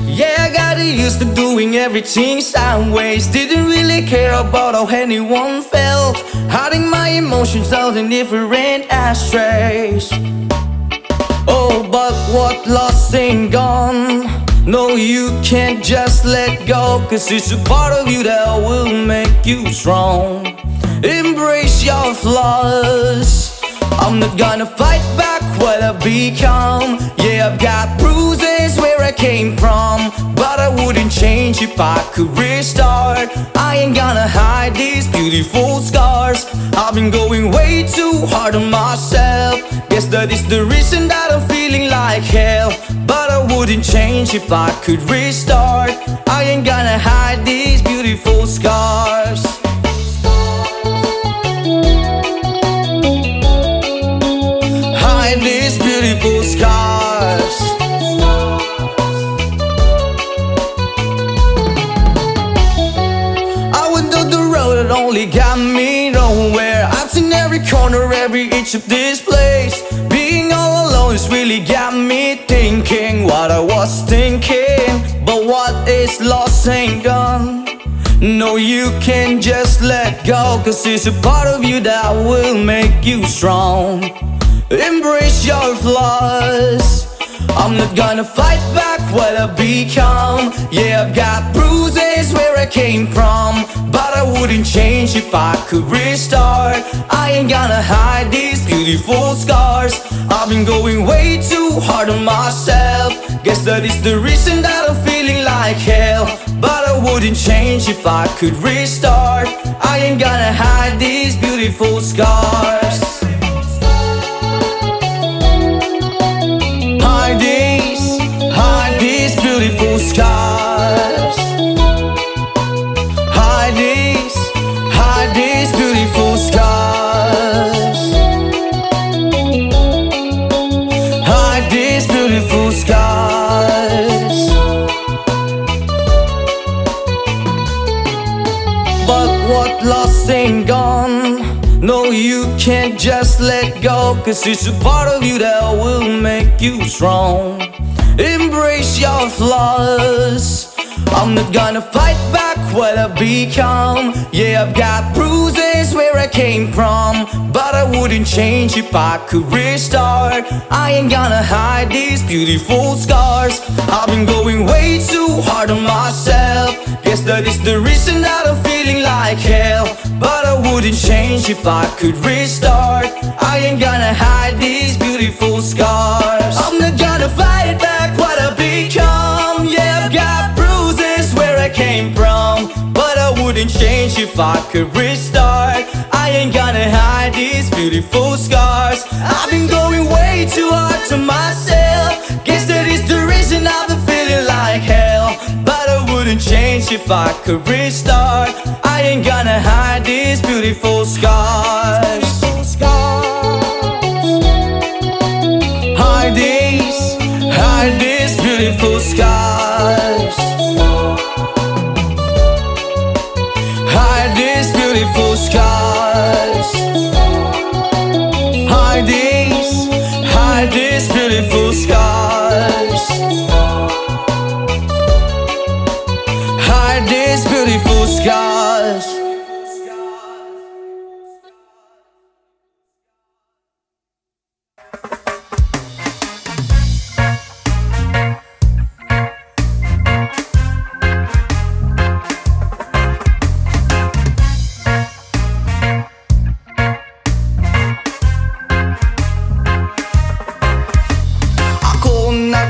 Yeah, I got used to doing everything sideways. Didn't really care about how anyone felt. Hiding my emotions out in different ashtrays. Oh, but what lost ain't gone. No, you can't just let go, 'cause it's a part of you that will make you strong. Embrace your flaws. I'm not gonna fight back what I've become. Yeah, I've got bruises where I came from, but I wouldn't change if I could restart. I ain't gonna hide these beautiful scars. I've been going way too hard on myself. Guess that is the reason that I'm feeling like hell, but I wouldn't change if I could restart. I ain't gonna hide these beautiful scars. Hide these beautiful scars. I went down the road that only got me nowhere. I've seen every corner, every inch of this place. Being all alone has really got me thinking what I was thinking. But what is lost ain't gone. No, you can't just let go, 'cause it's a part of you that will make you strong. Embrace your flaws. I'm not gonna fight back what I've become. Yeah, I've got bruises where I came from, but I wouldn't change if I could restart. I ain't gonna hide these beautiful scars. I've been going way too hard on myself. Guess that is the reason that I'm feeling like hell, but I wouldn't change if I could restart. I ain't gonna hide these beautiful scars. Hide these beautiful scars. Hide these beautiful scars. Hide these beautiful scars. But what lost ain't gone. No, you can't just let go, 'cause it's a part of you that will make you strong. Embrace your flaws. I'm not gonna fight back what I've become. Yeah, I've got bruises where I came from, but I wouldn't change if I could restart. I ain't gonna hide these beautiful scars. I've been going way too hard on myself. Guess that is the reason that I'm feeling like hell, but I wouldn't change if I could restart. I ain't gonna hide these beautiful scars. I'm not gonna fight back what I've become. Yeah, I've got bruises where I came from, but I wouldn't change if I could restart. I ain't gonna hide these beautiful scars. I've been going way too hard to myself. Guess that is the reason I've been feeling like hell, but I wouldn't change if I could restart. I ain't gonna hide these beautiful scars. Hide these beautiful scars. Hide these beautiful scars. Hide these beautiful scars. Hide these beautiful scars.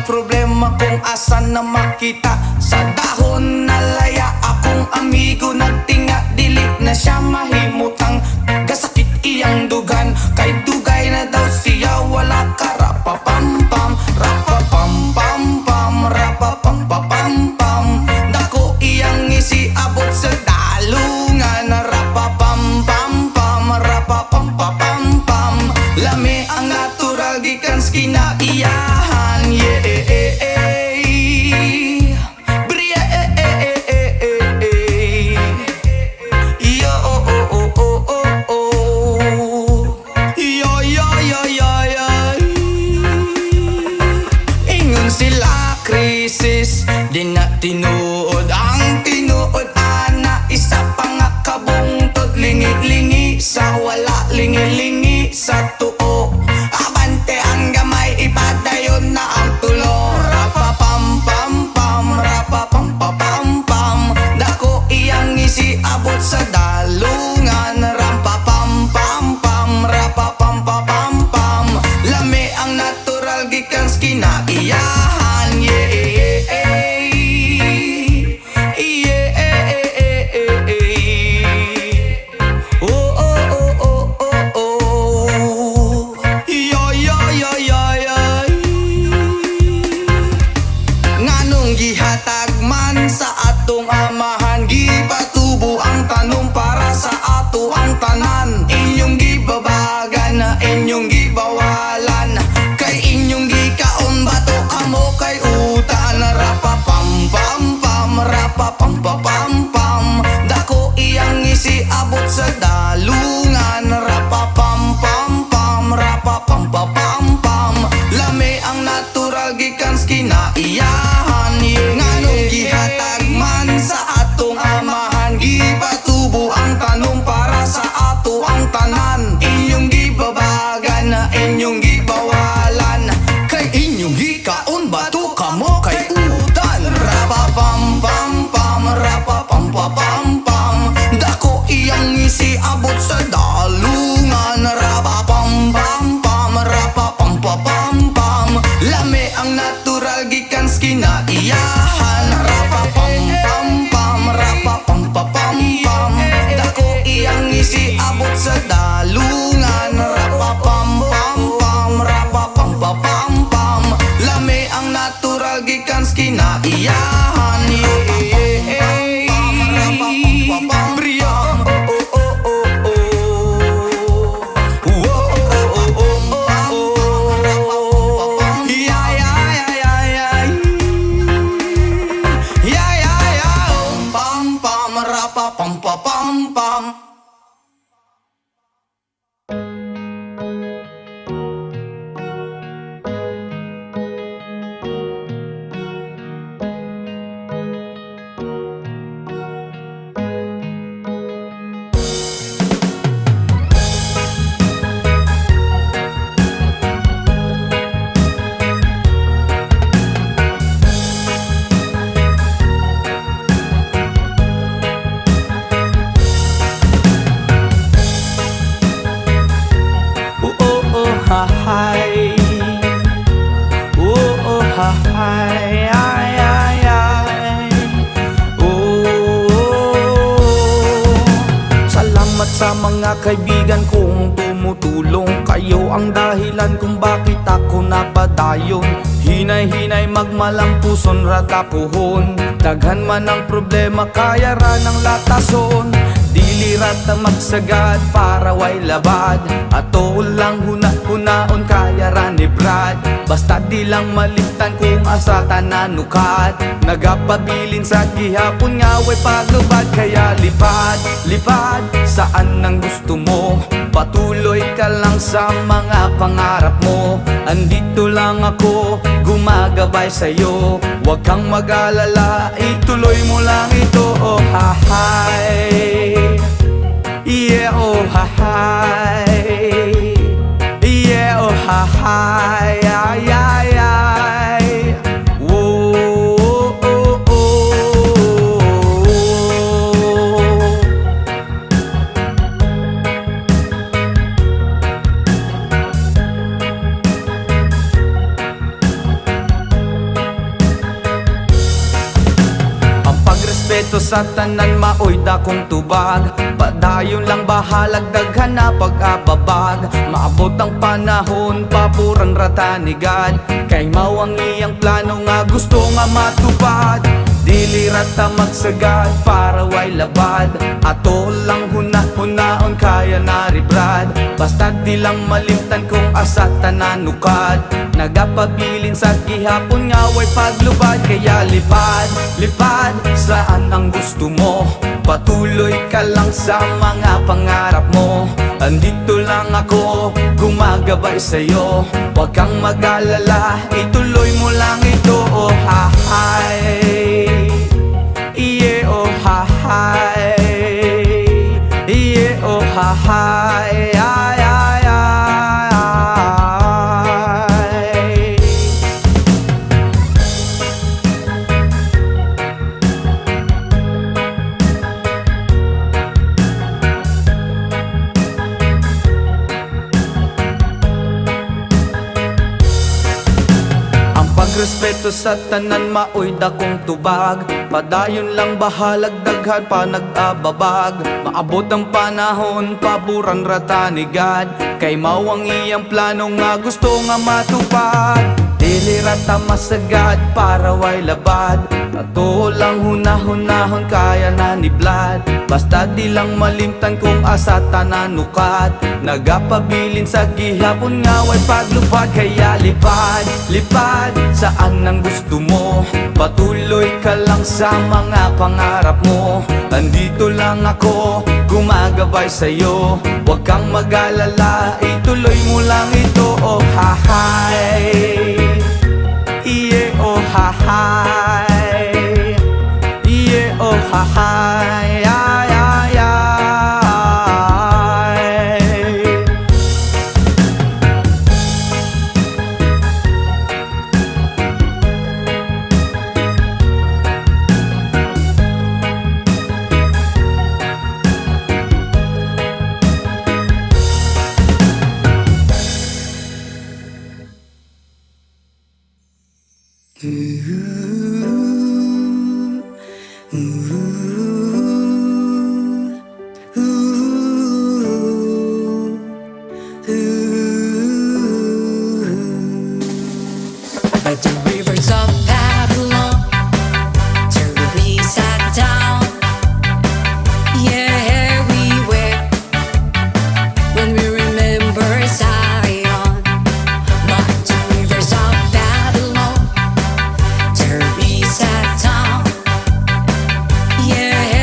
Problema kung asan na makita. Sa dahon na laya akong amigo nagtinga. Dili na siya mahimutang gasakit iyang dugan. Kay dugay na daw siya wala ka. Rapapam-pam, rapapam-pam-pam, rapapam-pam-pam. Dako iyang isiabot sa dalungan. Rapapam-pam-pam, rapapam-pam-pam. Lami ang natural gikan sa kinaiyahan. Yeah. tinuod. Ang tinuod ana isa pa nga kabungtod. Lingi-lingi sa wala, lingi-lingi sa tuo. Abante ang gamay, ipadayon na ang tulo. Rapa-pam-pam-pam, rapa-pam-pam-pam. Dako iyang ngisi abot sa dalungan. Rampa-pam-pam-pam, rapa-pam-pam-pam. Lami ang natural gikan sa kinaiyahan. Yeah, yeah, yeah. Oh, oh, oh, oh, oh, oh. Yo, yo, yo, yo, yo. Nganong gihatag man sa atong amahan, gipatubo ang tanong para sa ato ang tanan. Inyong gibabagan na inyong gibawalan, kay inyong gikaon bato kamo kay utan. Rapa-pam-pam-pam, rapa-pam-pam-pam. Dako iyang ngisi abot sa dalungan. Rapa-pam-pam-pam, rapa-pam-pam-pam. Lami ang natural gikan sa kinaiyahan. Nganong gihatag man sa atong amahan, gipatubo ang tanong para sa ato ang tanan. Inyong gibabagan na inyong gibawalan, kay inyong gikaon bato kamo kay utan. Rapa-pam-pam-pam, rapa-pam-pam-pam. Dako iyang ngisi abot sa dalungan. Rapa-pam-pam-pam, rapa-pam-pam-pam. Lami ang natural gikan sa kinaiyahan. Rapa-pam-pam-pam, rapa-pam-pam-pam. Dako iyang ngisi abot sa dalungan. Rapa-pam-pam-pam, rapa-pam-pam-pam. Lami ang natural gikan sa kinaiyahan. Pam-pam-pam. Hi. Oh, oh, hi, ay, ay, ay. Oh, salamat sa mga kaibigan kong tumutulong. Kayo ang dahilan kung bakit ako napadayon. Hinay-hinay magmalampuson ratapuhon. Daghan man ang problema kaya ra ng latason. Dilirat na magsagad para way labad. Ato lang huna-hunaon kaya ra ni Brad. Basta di lang malimtan kung asa tananukat. Nagapabilin sa gihapon nga way paglubad. Kaya lipad, lipad saan ang gusto mo. Patuloy ka lang sa mga pangarap mo. Andito lang ako, gumagabay sa'yo. Huwag kang mag-alala, ituloy mo lang ito. Oh, hi. Yeah, oh, hi. Yeah, oh, hi. Ay, ay, ay. Whoa, oh, oh, oh. Ang pagrespeto sa tanan maoy dakong tubag. Padayon lang bahalag daghan na pag-ababag. Maabot ang panahon papuran ratanigad. Kay mawang iyang plano nga gusto nga matupad. Dilirat ta magsagad para way labad. Ato lang huna-hunaon kaya naribrad. Basta di lang malimtan kung asa tananukad. Nagapabilin sa gihapon nga way paglubad. Kaya lipad, lipad saan ang gusto mo. Patuloy ka lang sa mga pangarap mo. Andito lang ako, gumagabay sa'yo. Huwag kang mag-alala, ituloy mo lang ito. Oh, hi. respeto sa tanan, maoy dakong tubag. Padayon lang bahalag, daghan pa nag-ababag. Maabot ang panahon, paboran rata ni God. Kay mawang iyang plano nga gusto nga matupad. Dili rata masagad para way labad. Ato lang hunahunahon kaya na ni Vlad. Basta di lang malimtan kung asa tananukat. Nagapabilin sa gihapon nga way paglupad. Kaya lipad, lipad, saan ang gusto mo? Patuloy ka lang sa mga pangarap mo. Andito lang ako, gumagabay sa'yo. Huwag kang mag-alala, ituloy mo lang ito. Oh hahay, yeah, oh hahay, yeah, oh hahay, ay, ay, ay. By the rivers of Babylon, to be sat down. Yeah, we were when we remember Zion. By the rivers of Babylon, to be sat down. Yeah.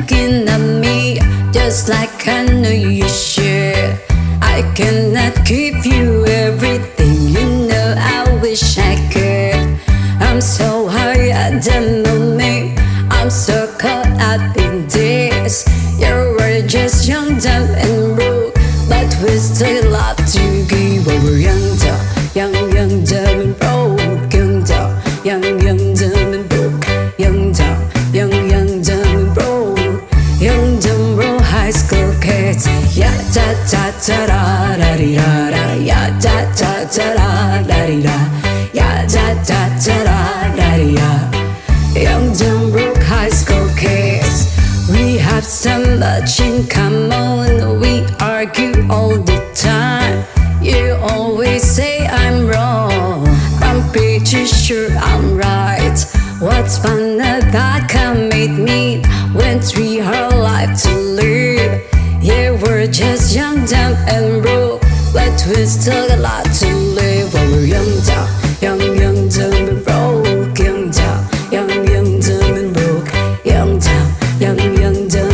looking at me just like I know you should. I cannot give you everything, you know I wish I could. I'm so high at the moment, I'm so caught up in this. You were just young, dumb and broke, but we still love to give. We're young, dumb, dumb and broke. Young, dumb and broke. Young, dumb and broke. Young, dumb, broke high school kids. Ya da da da da da di da da. Ya da da da da da di da. Ya da da da da da di da. Young, dumb, broke high school kids. We have so much in common. We argue all the time. You always say I'm wrong, I'm pretty sure I'm right. What's fun about commit me when we have life to live? Yeah, we're just young, dumb and broke, but we still got a lot to live. While we're young, dumb and broke. Young, dumb and broke. Young, dumb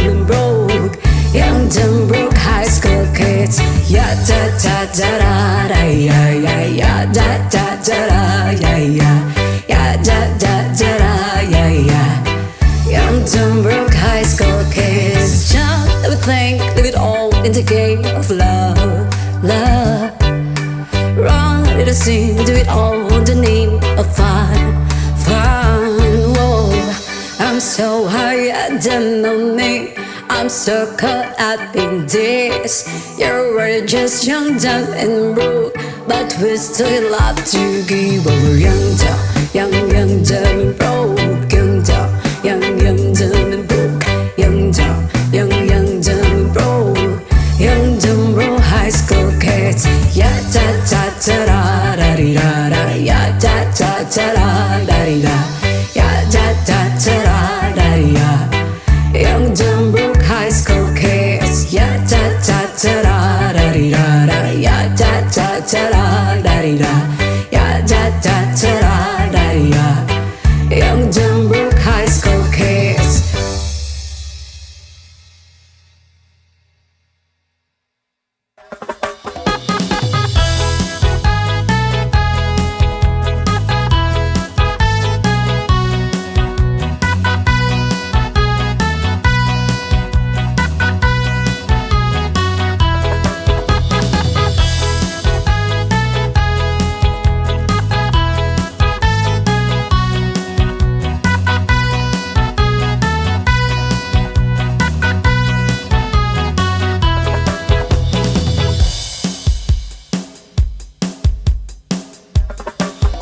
and broke. Young, dumb, broke high school kids. Ya da da da da da ya ya ya da da da da ya ya ya da da da da ya ya. Young, dumb, broke high school kids. Jump, let me think, leave it all in the game of love, love. Run, let us sing, do it all in the name of fun, fun. Whoa, I'm so high at the moment, I'm so caught up in this. You were just young, dumb and broke, but we still love to give. We're young, dumb and broke. Young, dumb and broke. Young, dumb and broke. Young, dumb, broke high school kids. Ya da da da da da di da da. Ya da da da da da di da. Ya da da da da da di da. Young, dumb, broke high school kids. Ya da da da da da di da da. Ya da da da da da di da. Ya da da da da da di da. Young, dumb, broke high school kids.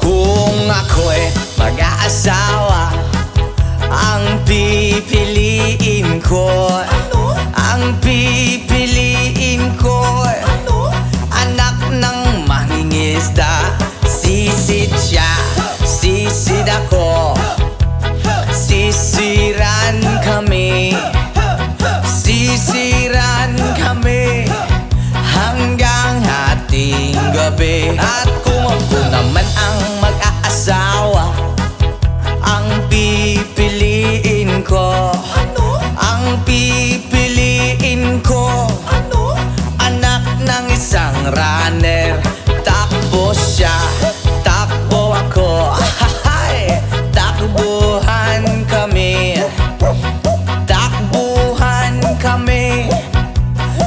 Kung ako'y mag-aasawa, ang pipiliin ko, ang pipiliin ko, anak ng mangingisda. Sisid siya, sisid ako, sisiran kami, sisiran kami hanggang hating gabi. At kung ako naman ang mag-aasawa, ang pipiliin ko, ang pipiliin ko, anak ng isang runner. Takbo siya, takbo ako, takbuhan kami, takbuhan kami,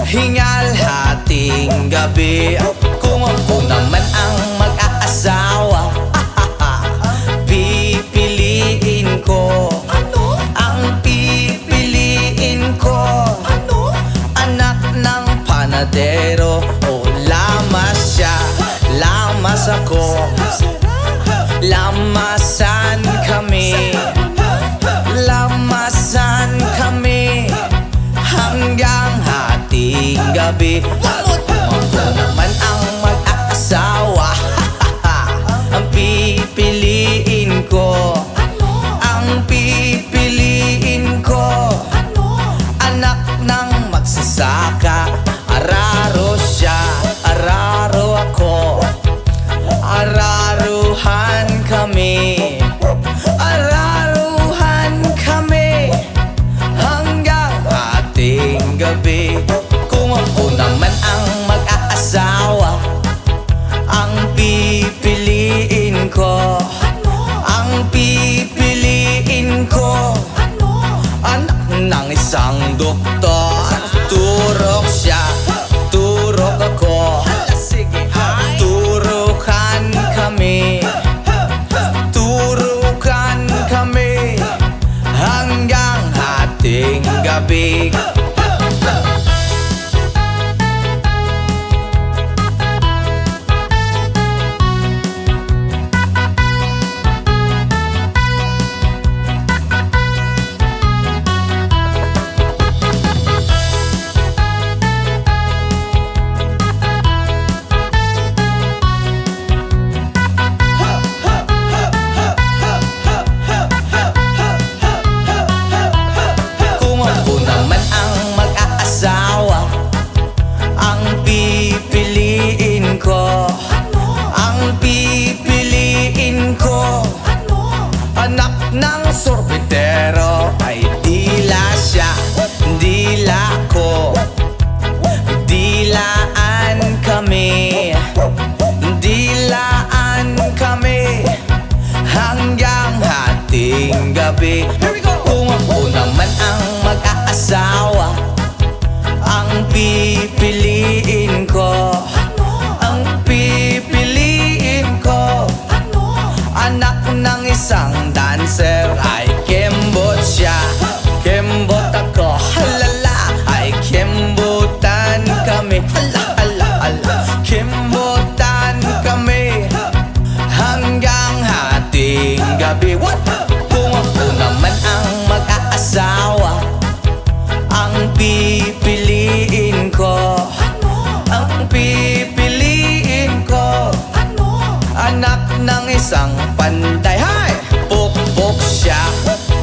hingal hating gabi. Kung ako naman ang mag-aasawa, pipiliin ko, ang pipiliin ko, anak ng panadero. O lamas siya, lamas ako, lamasan kami, lamasan kami hanggang hating gabi. At kung ako naman ang mag-aasawa, ang pipiliin ko, ang pipiliin ko, anak ng magsasaka. Araro siya, araro ako, araruhan kami, araruhan kami hanggang gabi. Kung ako naman ang mag-aasawa, ang pipiliin ko, ang pipiliin ko, anak ng sorbetero ay dila siya, dila ko. Dilaan kami, dilaan kami hanggang hating gabi. Kung ako naman ang mag-aasawa, ang pipiliin ko, ang pipiliin ko, anak ng isang dancer ay kembot siya, kembot ako, halala, ay kembotan kami, hala, hala, hala, kembotan kami hanggang hating gabi. What? Kung ako naman ang mag-aasawa, ang pipiliin ko, ang pipiliin ko, anak ng isang panday. Hay! Pukpuk siya,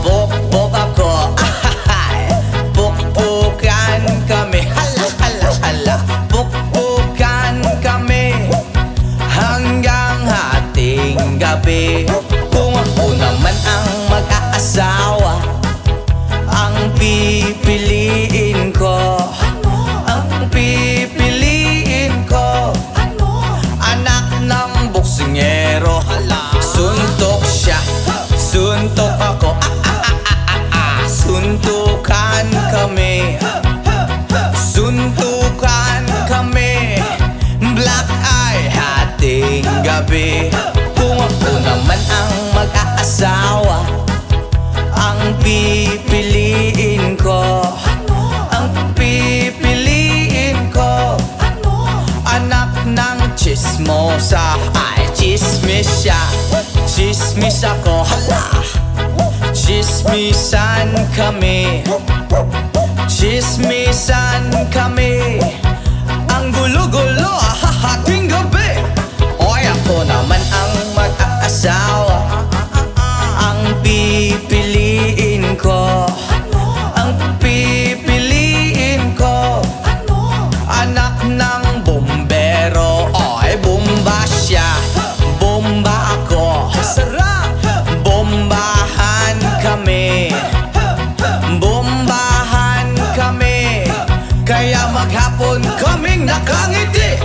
pukpuk ako, ahahay! Pukpukan kami, hala, hala, hala, pukpukan kami hanggang hating gabi. Kung ako naman ang mag-aasawa, ang pipiliin ko, ang pipiliin ko, anak ng boksingero. Suntok siya, suntok ako, suntukan kami, suntukan kami, black eye hating gabi. Kung ako naman ang mag-aasawa, ang pipiliin ko, ang pipiliin ko, anak ng chismosa ay chismis siya, chismis ako, hala, chismisan kami, chismisan kami, ang gulo-gulo hahating gabi. Oy, ako naman ang mag-aasawa, ang pipiliin ko, ang pipiliin ko, anak ng bombero. Oy, bomba siya, bomba ako, sarap, bombahan kami, bombahan kami, kaya maghapon kaming nakangiti.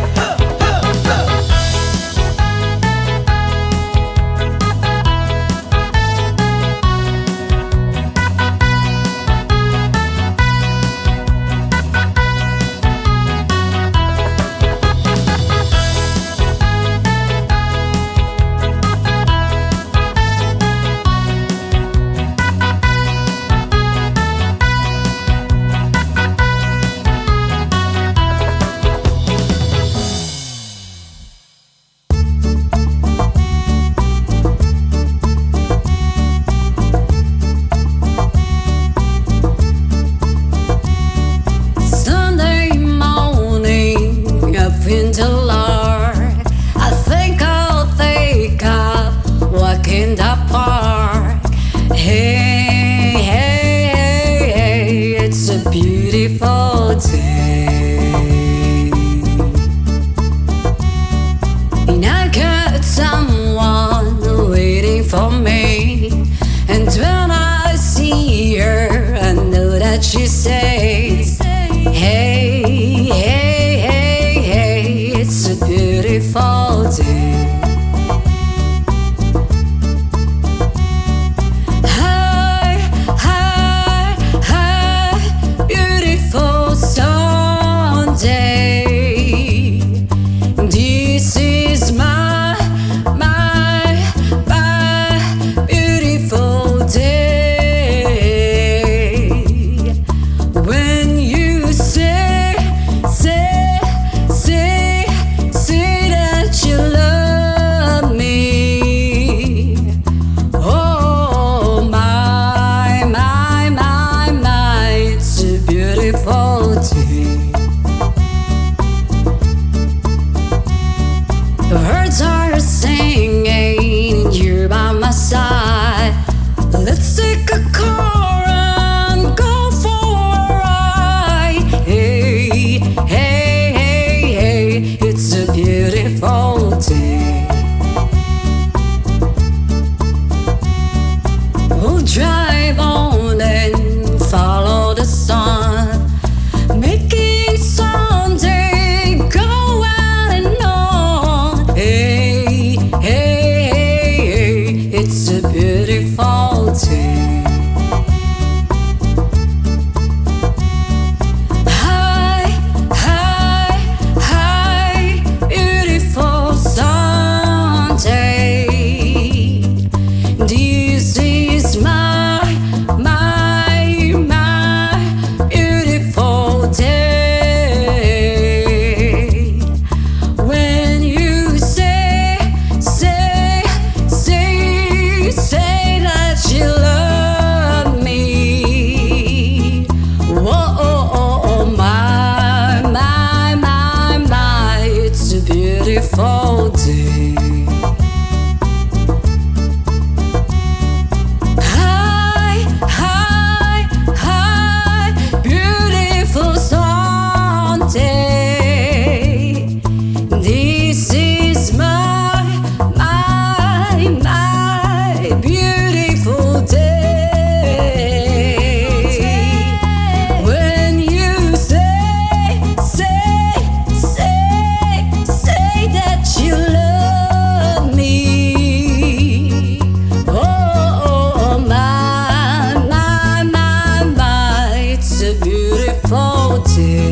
drive on and follow the sun, making Sunday go on and on. Hey, hey, hey, it's a beautiful day. Hi, hi, hi, beautiful Sunday. This is my beautiful day. When you say that you love me. Whoa, my, it's a beautiful day. Hi, hi, hi, beautiful Sunday. This is my beautiful day. When you say that you love me. Oh, my, it's a beautiful day.